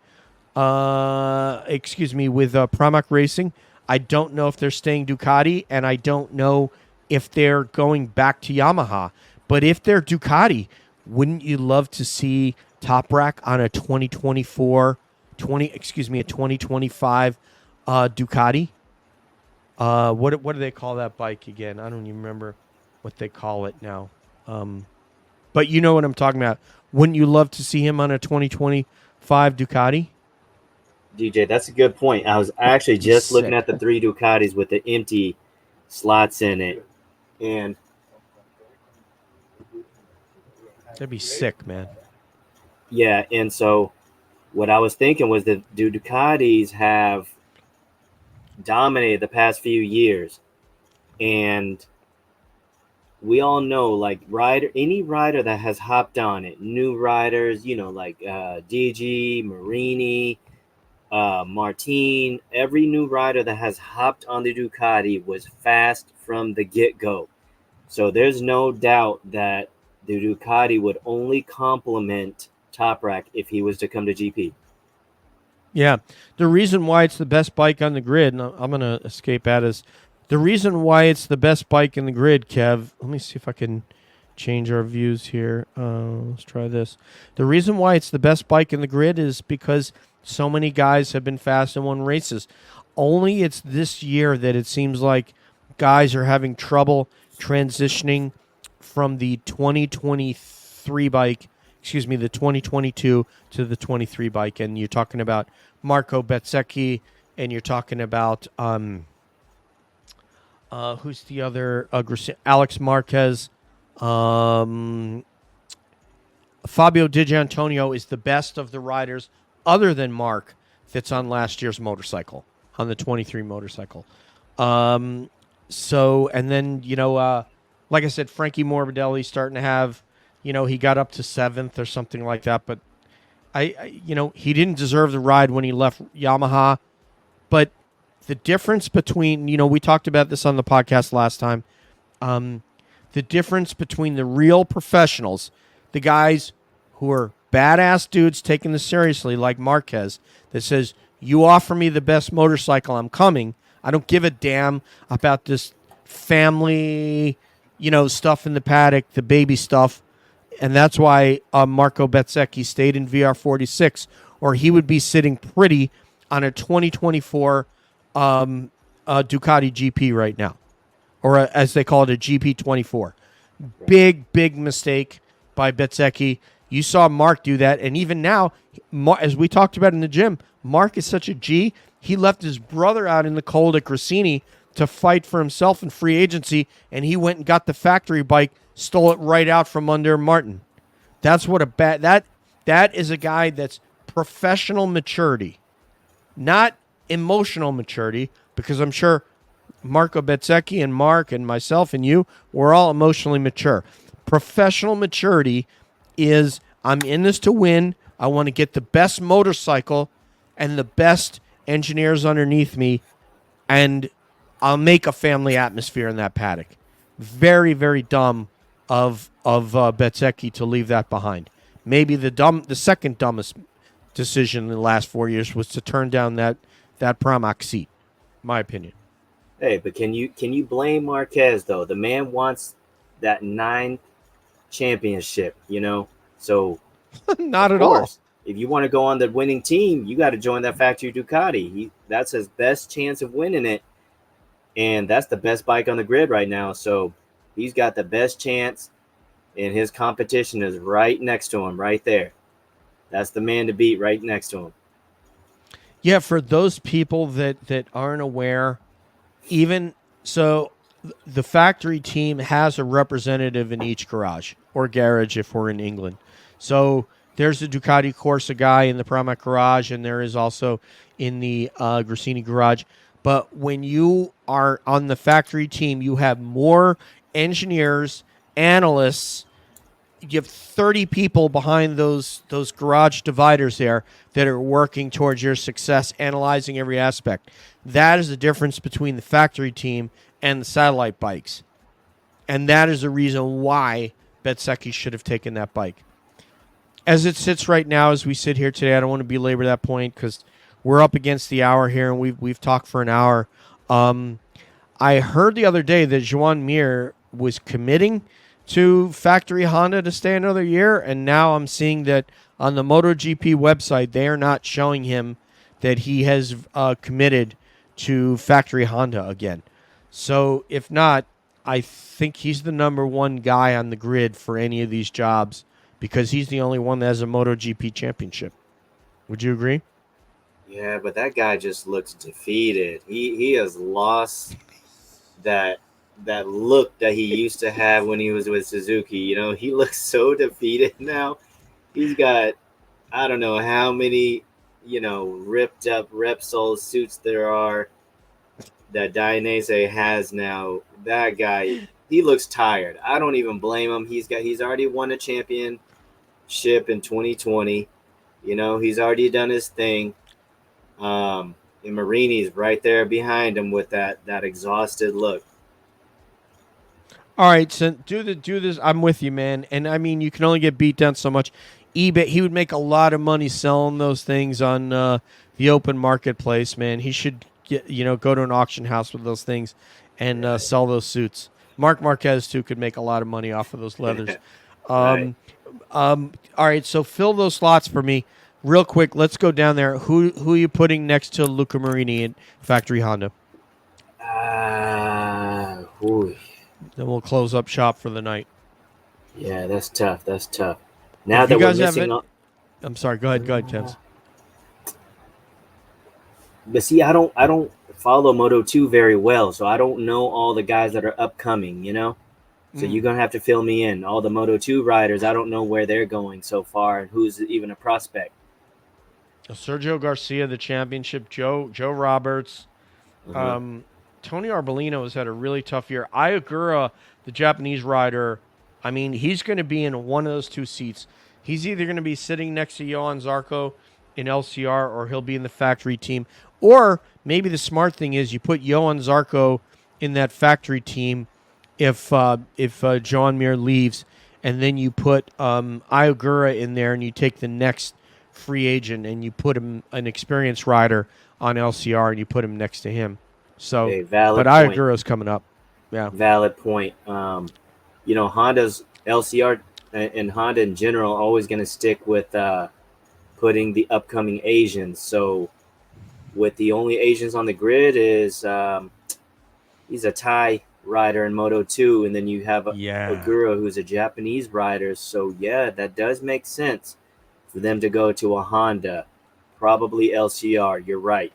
with Pramac Racing, I don't know if they're staying Ducati, and I don't know if they're going back to Yamaha. But if they're Ducati, wouldn't you love to see Toprak on a 2025 Ducati? What do they call that bike again? I don't even remember what they call it now. But you know what I'm talking about. Wouldn't you love to see him on a 2025 Ducati? DJ, that's a good point. I was actually just looking at the 3 Ducatis with the empty slots in it. And that'd be sick, man. Yeah, and so what I was thinking was that Ducatis have dominated the past few years. And we all know, like, any rider that has hopped on it, new riders, like DG, Marini, Martin, every new rider that has hopped on the Ducati was fast from the get-go. So there's no doubt that the Ducati would only complement Toprak if he was to come to GP. Yeah. The reason why it's the best bike on the grid, and I'm going to escape at is the reason why it's the best bike in the grid, Kev. Let me see if I can change our views here. Let's try this. The reason why it's the best bike in the grid is because so many guys have been fast and won races. Only it's this year that it seems like guys are having trouble transitioning from the 2023 bike, the 2022 to the 23 bike. And you're talking about Marco Bezzecchi, and you're talking about who's the other? Alex Marquez. Fabio Di Giannantonio is the best of the riders other than Mark that's on last year's motorcycle, on the 23 motorcycle. And then, like I said, Frankie Morbidelli's starting to have, he got up to 7th or something like that. But, he didn't deserve the ride when he left Yamaha. But the difference between, we talked about this on the podcast last time. The difference between the real professionals, the guys who are badass dudes taking this seriously, like Marquez, that says, you offer me the best motorcycle, I'm coming. I don't give a damn about this family, stuff in the paddock, the baby stuff. And that's why Marco Bezzecchi stayed in VR46, or he would be sitting pretty on a 2024 Ducati GP right now, or as they call it, a GP24. Big mistake by Bezzecchi. You saw Mark do that, and even now, as we talked about in the gym, Mark is such a G. He left his brother out in the cold at Grassini to fight for himself in free agency, and he went and got the factory bike, stole it right out from under Martin. That's what that is a guy that's professional maturity, not emotional maturity, because I'm sure Marco Bezzecchi and Mark and myself and you, we're all emotionally mature. Professional maturity is, I'm in this to win. I want to get the best motorcycle and the best engineers underneath me, and I'll make a family atmosphere in that paddock. Very, very dumb of Bezzecchi to leave that behind. Maybe the second dumbest decision in the last 4 years was to turn down that Pramac seat. My opinion. Hey, but can you blame Marquez though? The man wants that 9 championship, So not at all. If you want to go on the winning team, you got to join that factory Ducati. That's his best chance of winning it, and that's the best bike on the grid right now. So he's got the best chance, and his competition is right next to him, right there. That's the man to beat, right next to him. Yeah, for those people that aren't aware, even so, the factory team has a representative in each garage or garage if we're in England. So there's the Ducati Corsa guy in the Pramac garage, and there is also in the Grassini garage. But when you are on the factory team, you have more engineers, analysts. You have 30 people behind those garage dividers there that are working towards your success, analyzing every aspect. That is the difference between the factory team and the satellite bikes. And that is the reason why Bezzecchi should have taken that bike. As it sits right now, as we sit here today, I don't want to belabor that point because we're up against the hour here, and we've talked for an hour. I heard the other day that Joan Mir was committing to factory Honda to stay another year, and now I'm seeing that on the MotoGP website they are not showing him that he has committed to factory Honda again. So if not, I think he's the number one guy on the grid for any of these jobs because he's the only one that has a MotoGP championship. Would you agree? Yeah, but that guy just looks defeated. He has lost that look that he used to have when he was with Suzuki. You know, he looks so defeated now. He's got I don't know how many, ripped up Repsol suits there are that Dainese has now. That guy, he looks tired. I don't even blame him. He's already won a championship in 2020. You know, he's already done his thing. And Marini's right there behind him with that exhausted look. All right, so do this. I'm with you, man. And I mean, you can only get beat down so much. eBay, he would make a lot of money selling those things on the open marketplace, man. He should go to an auction house with those things and sell those suits. Mark Marquez too could make a lot of money off of those leathers. Right. All right, so fill those slots for me real quick. Let's go down there. Who are you putting next to Luca Marini in Factory Honda? Then we'll close up shop for the night. Yeah, that's tough. Now that we're missing, I'm sorry. Go ahead, Tevz. But see, I don't follow Moto 2 very well, so I don't know all the guys that are upcoming. So you're gonna have to fill me in. All the Moto 2 riders, I don't know where they're going so far, and who's even a prospect. Sergio Garcia, the championship. Joe Roberts. Tony Arbolino has had a really tough year. Ayagura, the Japanese rider, I mean, he's going to be in one of those two seats. He's either going to be sitting next to Johan Zarco in LCR or he'll be in the factory team. Or maybe the smart thing is you put Johan Zarco in that factory team if John Mir leaves, and then you put Ayagura in there and you take the next free agent and you put him an experienced rider on LCR and you put him next to him. So, but Ayagura's coming up. Yeah. Valid point. Honda's LCR and Honda in general always going to stick with putting the upcoming Asians. So, with the only Asians on the grid is he's a Thai rider in Moto 2, and then you have Agura, who's a Japanese rider. So, yeah, that does make sense for them to go to a Honda, probably LCR. You're right.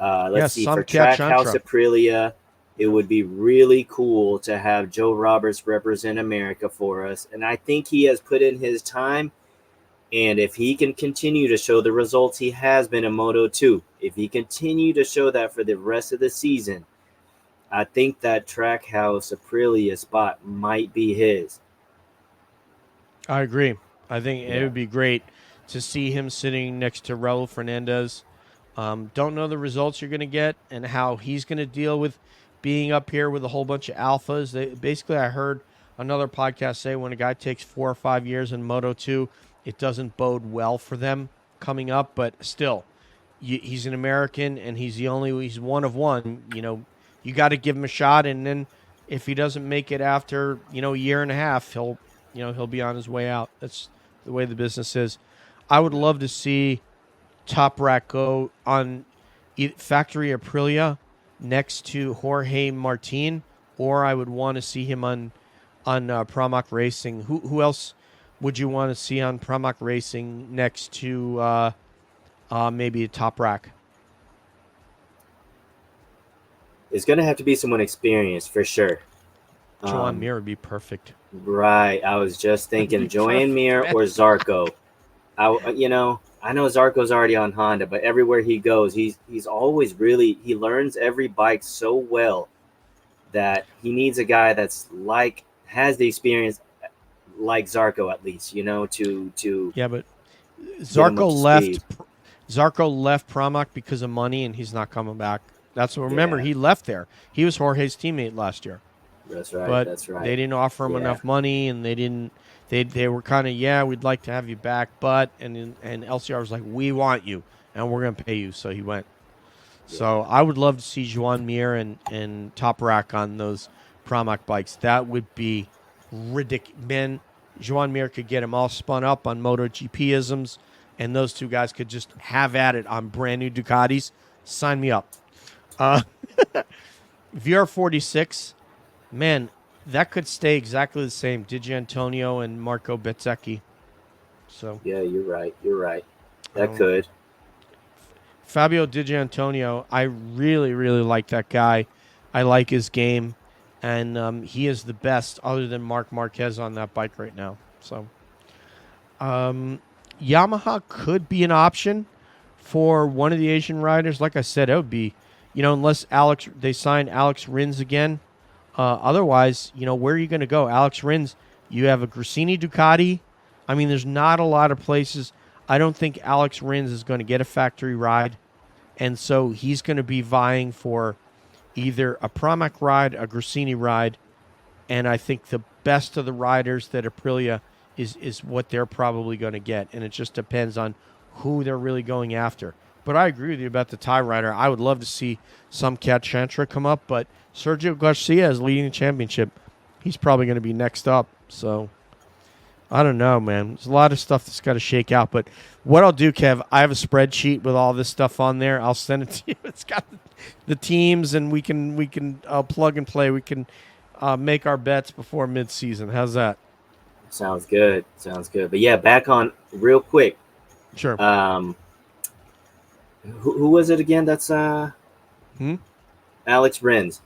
Let's see, for Trackhouse Aprilia, it would be really cool to have Joe Roberts represent America for us. And I think he has put in his time. And if he can continue to show the results he has been in Moto 2, if he continue to show that for the rest of the season, I think that Trackhouse Aprilia spot might be his. I agree. I think it would be great to see him sitting next to Raul Fernandez. Don't know the results you're going to get and how he's going to deal with being up here with a whole bunch of alphas. I heard another podcast say when a guy takes 4 or 5 years in Moto 2, it doesn't bode well for them coming up. But still, he's an American and he's one of one. You got to give him a shot, and then if he doesn't make it after a year and a half, he'll be on his way out. That's the way the business is. I would love to see Toprak go on Factory Aprilia next to Jorge Martin, or I would want to see him on Pramac Racing. Who else would you want to see on Pramac Racing next to maybe a Toprak. It's going to have to be someone experienced for sure. Joan Mir would be perfect. Right. I was just thinking Joan Mir man. or Zarco. I know Zarco's already on Honda, but everywhere he goes, he's always he learns every bike so well that he needs a guy that's has the experience like Zarco at least, to Yeah, but get him up to speed. Zarco left Pramac because of money, and he's not coming back. Remember, Yeah. he left there. He was Jorge's teammate last year. That's right. But That's right. they didn't offer him enough money, and they didn't. They were kind of, we'd like to have you back, but and LCR was like, we want you, and we're gonna pay you. So he went. Yeah. So I would love to see Joan Mir and Toprak on those Pramac bikes. That would be ridiculous. Man, Joan Mir could get him all spun up on MotoGP isms, and those two guys could just have at it on brand new Ducatis. Sign me up. VR46, man, that could stay exactly the same. Digi Antonio and Marco Bezzecchi. So yeah, you're right. That could. Fabio Digi Antonio, I really, really like that guy. I like his game, and he is the best other than Marc Marquez on that bike right now. So Yamaha could be an option for one of the Asian riders. Like I said, it would be, unless they sign Alex Rins again. Otherwise, where are you going to go? Alex Rins, you have a Gresini Ducati. I mean, there's not a lot of places. I don't think Alex Rins is going to get a factory ride. And so he's going to be vying for either a Pramac ride, a Gresini ride. And I think the best of the riders that Aprilia is what they're probably going to get. And it just depends on who they're really going after. But I agree with you about the Thai rider. I would love to see some Cat Chantra come up, but Sergio Garcia is leading the championship. He's probably going to be next up. So I don't know, man. There's a lot of stuff that's got to shake out. But what I'll do, Kev, I have a spreadsheet with all this stuff on there. I'll send it to you. It's got the teams, and we can plug and play. We can make our bets before midseason. How's that? Sounds good. But yeah, back on real quick. Sure. Who was it again? That's Alex Rins.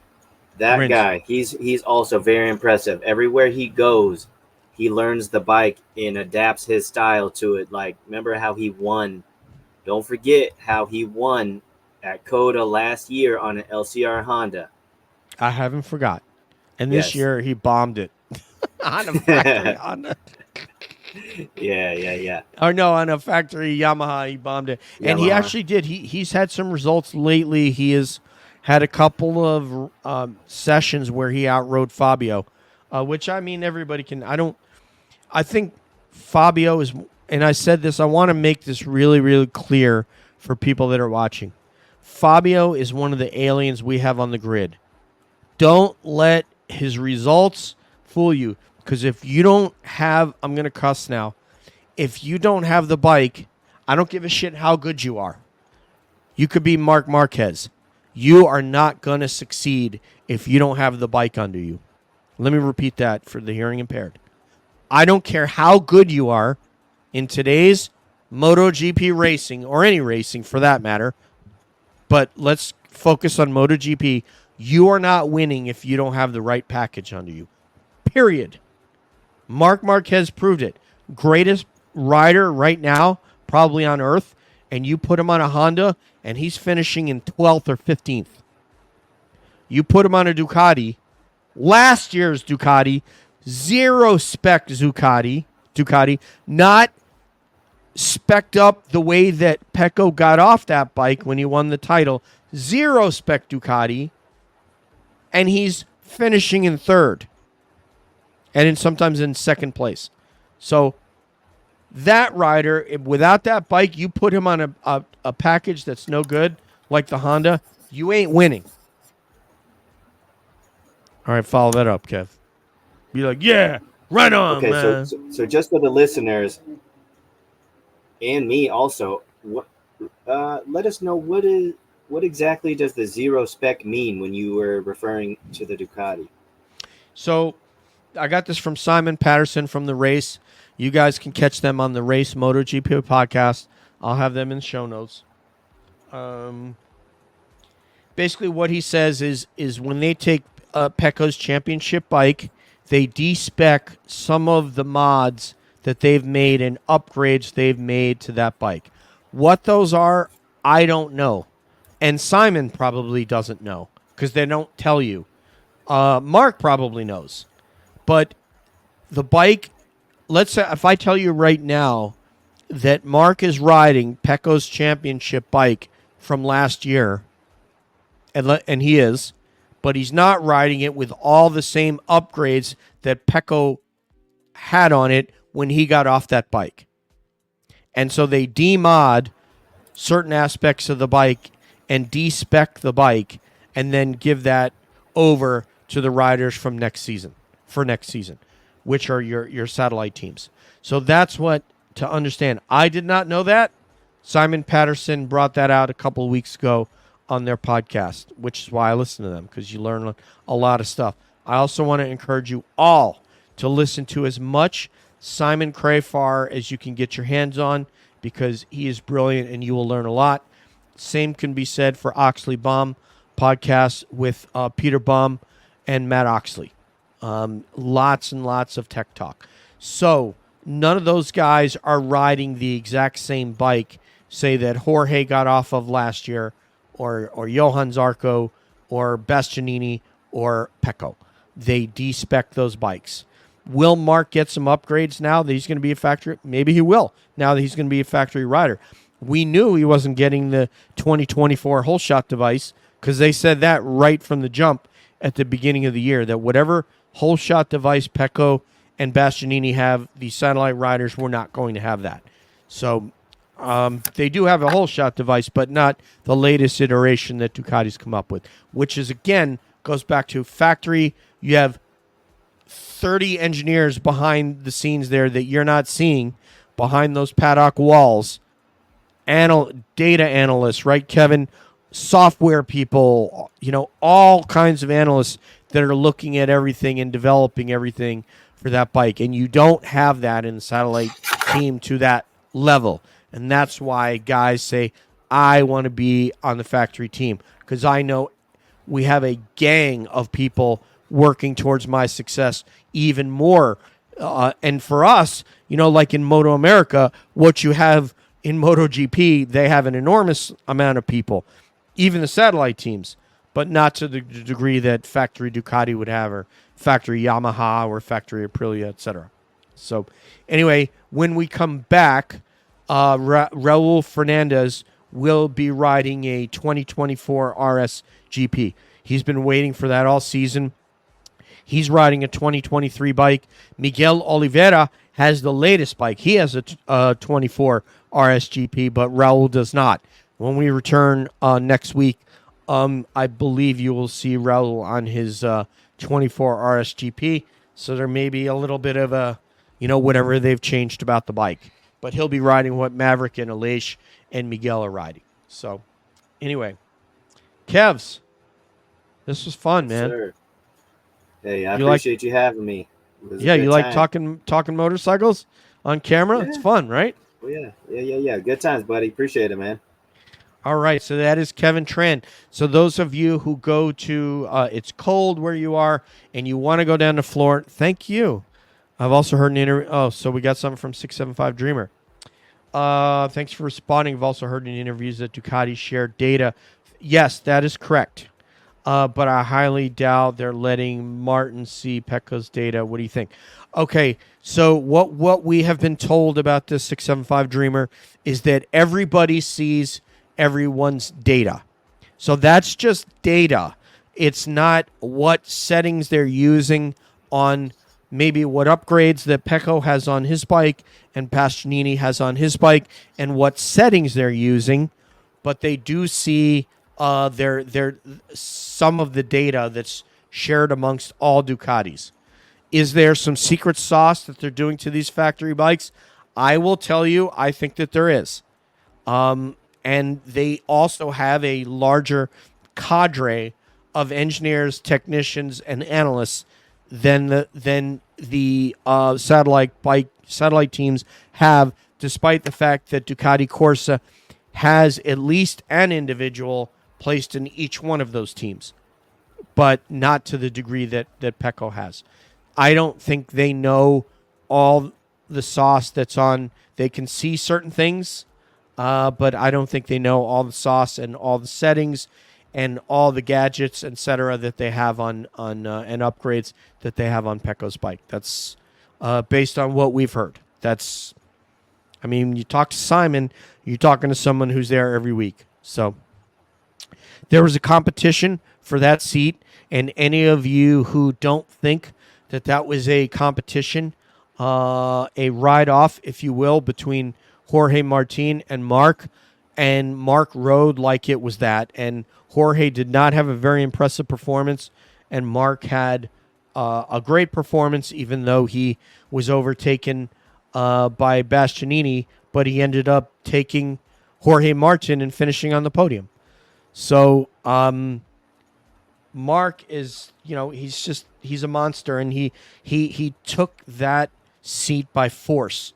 That guy, he's also very impressive. Everywhere he goes, he learns the bike and adapts his style to it. Like, remember how he won? Don't forget how he won at Coda last year on an LCR Honda. I haven't forgot. And this year he bombed it on a factory Honda. Yeah. Or no, on a factory Yamaha, he bombed it. And he actually did. He's had some results lately. He has had a couple of sessions where he outrode Fabio, which, I mean, everybody can. I think Fabio is, and I said this, I want to make this really, really clear for people that are watching. Fabio is one of the aliens we have on the grid. Don't let his results fool you. Because if you don't have, I'm going to cuss now, if you don't have the bike, I don't give a shit how good you are. You could be Marc Marquez. You are not going to succeed if you don't have the bike under you. Let me repeat that for the hearing impaired. I don't care how good you are in today's MotoGP racing, or any racing for that matter, but let's focus on MotoGP. You are not winning if you don't have the right package under you. Period. Marc Marquez proved it. Greatest rider right now, probably on earth, and you put him on a Honda, and he's finishing in 12th or 15th. You put him on a Ducati, last year's Ducati, zero spec Ducati, not spec'd up the way that Pecco got off that bike when he won the title, zero spec Ducati, and he's finishing in third. And sometimes in second place. So that rider, without that bike, you put him on a package that's no good, like the Honda, you ain't winning. All right, follow that up, Kev. Be like, yeah, right on, okay, man. So just for the listeners and me also, let us know what exactly does the zero spec mean when you were referring to the Ducati? So I got this from Simon Patterson from The Race. You guys can catch them on The Race MotoGP podcast. I'll have them in the show notes. Basically, what he says is when they take Pecco's championship bike, they despec some of the mods that they've made and upgrades they've made to that bike. What those are, I don't know. And Simon probably doesn't know because they don't tell you. Mark probably knows. But the bike, let's say if I tell you right now that Mark is riding Pecco's championship bike from last year, and he is, but he's not riding it with all the same upgrades that Pecco had on it when he got off that bike. And so they demod certain aspects of the bike and despec the bike and then give that over to the riders from next season, which are your satellite teams. So that's what to understand. I did not know that. Simon Patterson brought that out a couple of weeks ago on their podcast, which is why I listen to them, because you learn a lot of stuff. I also want to encourage you all to listen to as much Simon Crafar as you can get your hands on, because he is brilliant and you will learn a lot. Same can be said for Oxley Baum podcast with Peter Baum and Matt Oxley. Lots and lots of tech talk. So none of those guys are riding the exact same bike, say, that Jorge got off of last year, or Johan Zarco, or Bastianini, or Pecco. They despec those bikes. Will Mark get some upgrades now that he's going to be a factory? Maybe he will, now that he's going to be a factory rider. We knew he wasn't getting the 2024 whole shot device because they said that right from the jump at the beginning of the year, that whatever whole shot device Pecco and Bastianini have, the satellite riders were not going to have that. So they do have a whole shot device, but not the latest iteration that Ducati's come up with, which is, again, goes back to factory. You have 30 engineers behind the scenes there that you're not seeing behind those paddock walls. Data analysts, right, Kevin? Software people, all kinds of analysts that are looking at everything and developing everything for that bike. And you don't have that in the satellite team to that level. And that's why guys say, I want to be on the factory team, because I know we have a gang of people working towards my success even more. And for us, like in Moto America, what you have in MotoGP, they have an enormous amount of people, even the satellite teams, but not to the degree that factory Ducati would have, or factory Yamaha, or factory Aprilia, etc. So anyway, when we come back, Raul Fernandez will be riding a 2024 RS GP. He's been waiting for that all season. He's riding a 2023 bike. Miguel Oliveira has the latest bike. He has a 24 RS GP, but Raul does not. When we return next week, I believe you will see Raul on his 24 RS GP. So there may be a little bit of a, whatever they've changed about the bike. But he'll be riding what Maverick and Aleix and Miguel are riding. So, anyway, Kevs, this was fun, man. Sure. Hey, I appreciate you having me. Yeah, you like talking motorcycles on camera? Yeah. It's fun, right? Oh, yeah. Good times, buddy. Appreciate it, man. All right, so that is Kevin Tran. So those of you who go to, it's cold where you are, and you want to go down to Florida, thank you. I've also heard an interview. Oh, so we got something from 675 Dreamer. Thanks for responding. I've also heard in interviews that Ducati shared data. Yes, that is correct. But I highly doubt they're letting Martin see Pecco's data. What do you think? Okay, so what we have been told about this 675 Dreamer is that everybody sees everyone's data. So that's just data. It's not what settings they're using on maybe what upgrades that Pecco has on his bike and Bastianini has on his bike and what settings they're using, but they do see their some of the data that's shared amongst all Ducatis. Is there some secret sauce that they're doing to these factory bikes? I will tell you, I think that there is. And they also have a larger cadre of engineers, technicians, and analysts than the satellite teams have despite the fact that Ducati Corsa has at least an individual placed in each one of those teams, but not to the degree that Pecco has. I don't think they know all the sauce that's on. They can see certain things, but I don't think they know all the sauce and all the settings and all the gadgets, etc., that they have on and upgrades that they have on Pecco's bike. That's based on what we've heard. That's, I mean, you talk to Simon, you're talking to someone who's there every week. So there was a competition for that seat, and any of you who don't think that that was a competition, a ride-off, if you will, between Jorge Martin and Mark rode like it was that, and Jorge did not have a very impressive performance, and Mark had a great performance, even though he was overtaken by Bastianini, but he ended up taking Jorge Martin and finishing on the podium. So Mark is, he's a monster, and he took that seat by force,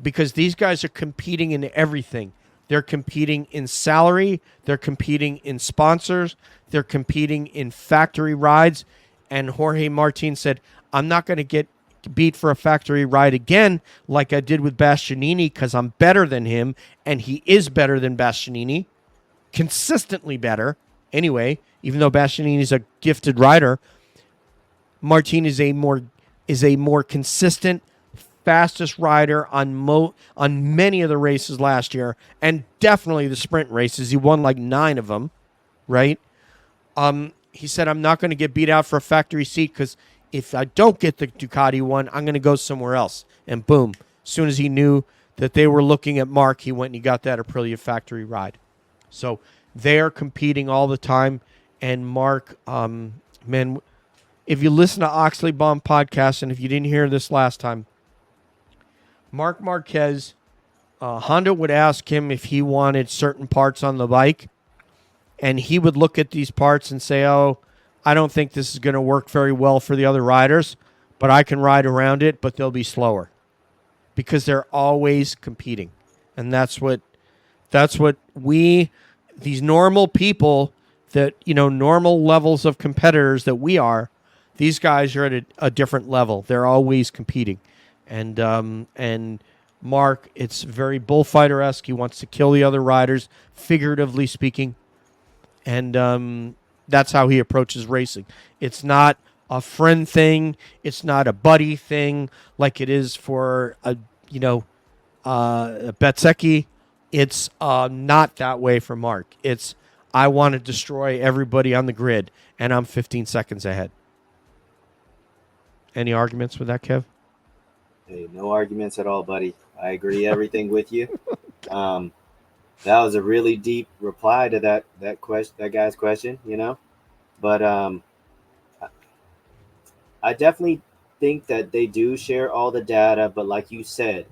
because these guys are competing in everything. They're competing in salary, they're competing in sponsors, they're competing in factory rides, and Jorge Martin said, I'm not going to get beat for a factory ride again like I did with Bastianini, because I'm better than him, and he is better than Bastianini, consistently better. Anyway, even though Bastianini is a gifted rider, Martin is a more consistent, fastest rider on many of the races last year, and definitely the sprint races. He won like 9 of them, right? He said, I'm not going to get beat out for a factory seat, because if I don't get the Ducati one, I'm going to go somewhere else. And boom, as soon as he knew that they were looking at Mark, he went and he got that Aprilia factory ride. So they are competing all the time. And Mark, man, if you listen to Oxley Bomb podcast, and if you didn't hear this last time, Mark Marquez, Honda would ask him if he wanted certain parts on the bike, and he would look at these parts and say, oh, I don't think this is going to work very well for the other riders, but I can ride around it, but they'll be slower, because they're always competing. And that's what we, these normal people that, normal levels of competitors that we are, these guys are at a different level. They're always competing. And Mark, it's very bullfighter-esque. He wants to kill the other riders, figuratively speaking. And that's how he approaches racing. It's not a friend thing. It's not a buddy thing like it is for a Bezzecchi. It's not that way for Mark. It's, I want to destroy everybody on the grid, and I'm 15 seconds ahead. Any arguments with that, Kev? Hey, no arguments at all, buddy. I agree everything with you. That was a really deep reply to that guy's question, But I definitely think that they do share all the data, but like you said,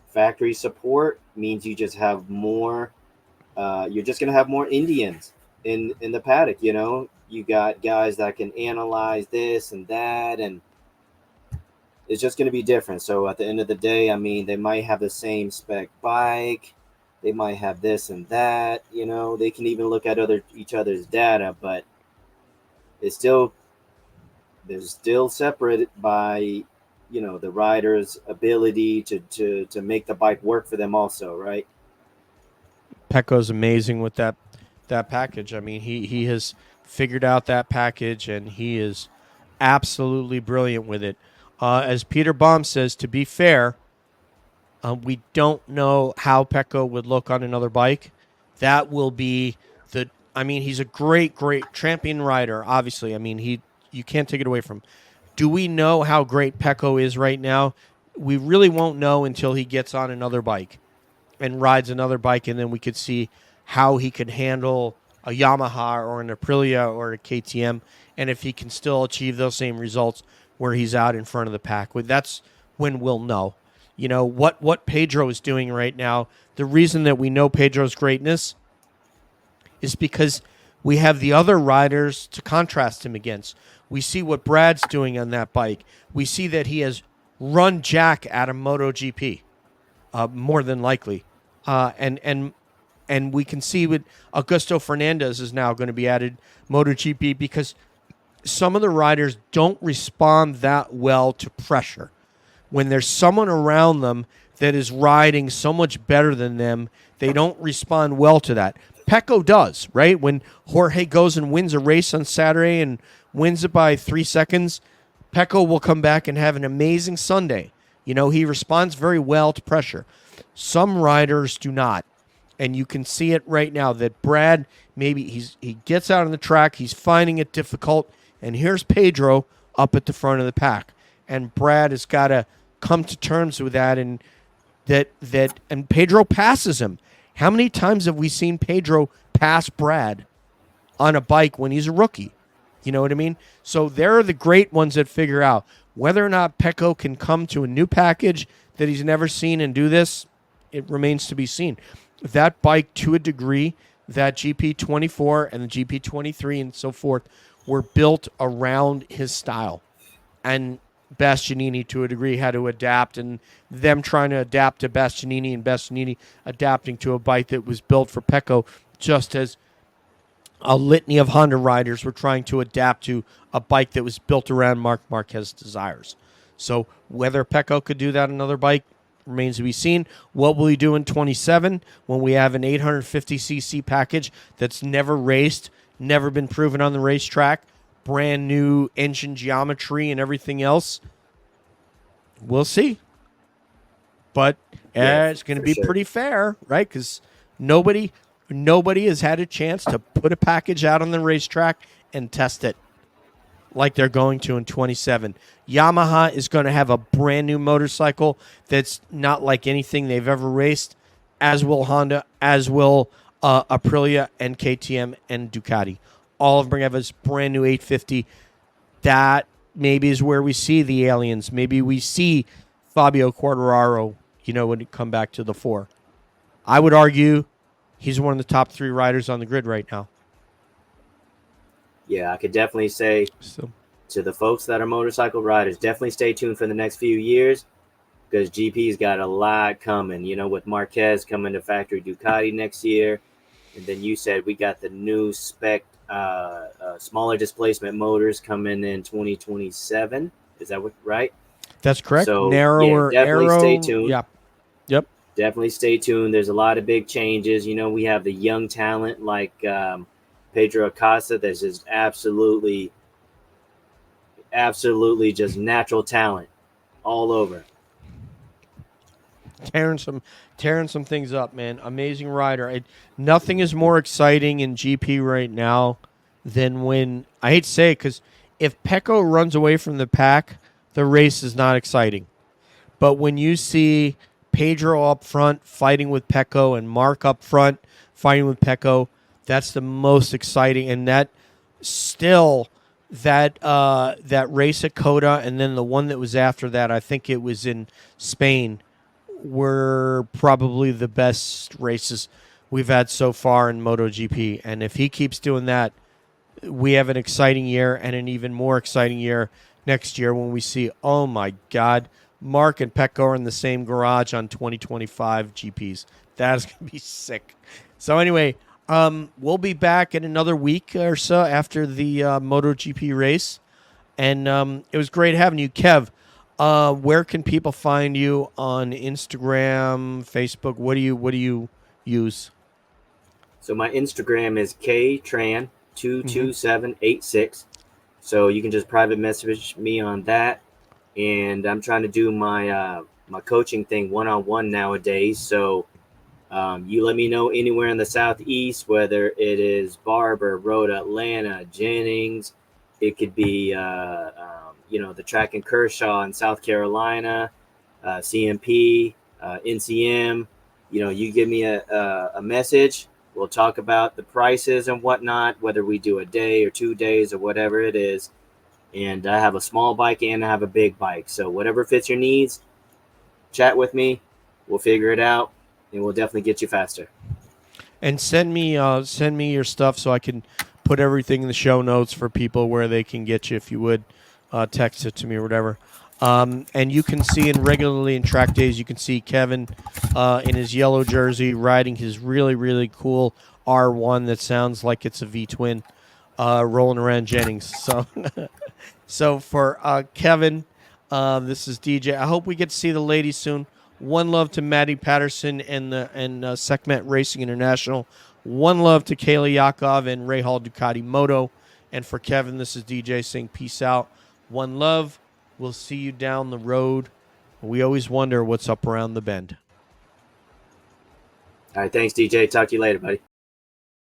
factory support means you just have more. You're just gonna have more Indians in the paddock. You got guys that can analyze this and that, and it's just going to be different. So at the end of the day, I mean, they might have the same spec bike. They might have this and that. They can even look at each other's data, but they're still separated by, the rider's ability to make the bike work for them also, right? Pecco's amazing with that package. I mean, he has figured out that package, and he is absolutely brilliant with it. As Peter Baum says, to be fair, we don't know how Pecco would look on another bike. That will be he's a great, great champion rider, obviously. I mean, you can't take it away from him. Do we know how great Pecco is right now? We really won't know until he gets on another bike and rides another bike, and then we could see how he could handle a Yamaha or an Aprilia or a KTM, and if he can still achieve those same results where he's out in front of the pack. That's when we'll know. What Pedro is doing right now, the reason that we know Pedro's greatness is because we have the other riders to contrast him against. We see what Brad's doing on that bike. We see that he has run Jack out of MotoGP. more than likely. And we can see with Augusto Fernandez is now going to be added MotoGP because some of the riders don't respond that well to pressure. When there's someone around them that is riding so much better than them, they don't respond well to that. Pecco does, right? When Jorge goes and wins a race on Saturday and wins it by 3 seconds, Pecco will come back and have an amazing Sunday. You know, he responds very well to pressure. Some riders do not. And you can see it right now that Brad, maybe he gets out on the track, he's finding it difficult, and here's Pedro up at the front of the pack. And Brad has got to come to terms with that, and and Pedro passes him. How many times have we seen Pedro pass Brad on a bike when he's a rookie? You know what I mean? So they're the great ones that figure out whether or not Pecco can come to a new package that he's never seen and do this. It remains to be seen. That bike, to a degree, that GP24 and the GP23 and so forth, were built around his style. And Bastianini, to a degree, had to adapt, and them trying to adapt to Bastianini and Bastianini adapting to a bike that was built for Pecco, just as a litany of Honda riders were trying to adapt to a bike that was built around Marc Marquez's desires. So whether Pecco could do that on another bike remains to be seen. What will he do in 27 when we have an 850cc package that's never raced, never been proven on the racetrack, brand new engine geometry and everything else? We'll see. But it's going to be pretty fair, right? Because nobody has had a chance to put a package out on the racetrack and test it like they're going to in 27. Yamaha is going to have a brand new motorcycle that's not like anything they've ever raced, as will Honda, as will Aprilia and KTM and Ducati. All of them have this brand new 850. That maybe is where we see the aliens. Maybe we see Fabio Quartararo, when it come back to the fore. I would argue he's one of the top 3 riders on the grid right now. Yeah, I could definitely say to the folks that are motorcycle riders, definitely stay tuned for the next few years because GP's got a lot coming, with Marquez coming to factory Ducati next year. And then you said we got the new spec smaller displacement motors coming in 2027. Is that right? That's correct. So, Narrower, definitely arrow. Stay tuned. Yeah. Yep. Definitely stay tuned. There's a lot of big changes. We have the young talent like Pedro Acosta that's just absolutely just natural talent all over. Tearing some things up, man. Amazing rider. Nothing is more exciting in GP right now than when, I hate to say it, because if Pecco runs away from the pack, the race is not exciting. But when you see Pedro up front fighting with Pecco and Mark up front fighting with Pecco, that's the most exciting. And that still, that race at Coda and then the one that was after that, I think it was in Spain, were probably the best races we've had so far in MotoGP. And if he keeps doing that, we have an exciting year and an even more exciting year next year when we see, oh my God, Mark and Pecco are in the same garage on 2025 GPs. That is going to be sick. So anyway, we'll be back in another week or so after the MotoGP race. And it was great having you, Kev. Where can people find you on Instagram, Facebook? What do you use? So my Instagram is ktran22786. So you can just private message me on that. And I'm trying to do my my coaching thing one-on-one nowadays. So you let me know anywhere in the Southeast, whether it is Barber, Road Atlanta, Jennings. It could be, the track in Kershaw in South Carolina, CMP, NCM. You give me a message. We'll talk about the prices and whatnot, whether we do a day or 2 days or whatever it is. And I have a small bike and I have a big bike. So whatever fits your needs, chat with me. We'll figure it out, and we'll definitely get you faster. And send me your stuff so I can put everything in the show notes for people where they can get you if you would. Text it to me or whatever. And you can see regularly in track days, you can see Kevin in his yellow jersey riding his really, really cool R1 that sounds like it's a V-twin rolling around Jennings. So, so for Kevin, this is DJ. I hope we get to see the ladies soon. One love to Maddie Patterson and Sekhmet Racing International. One love to Kayla Yakov and Ray Hall Ducati Moto. And for Kevin, this is DJ saying peace out. One love. We'll see you down the road. We always wonder what's up around the bend. All right, thanks, DJ. Talk to you later, buddy.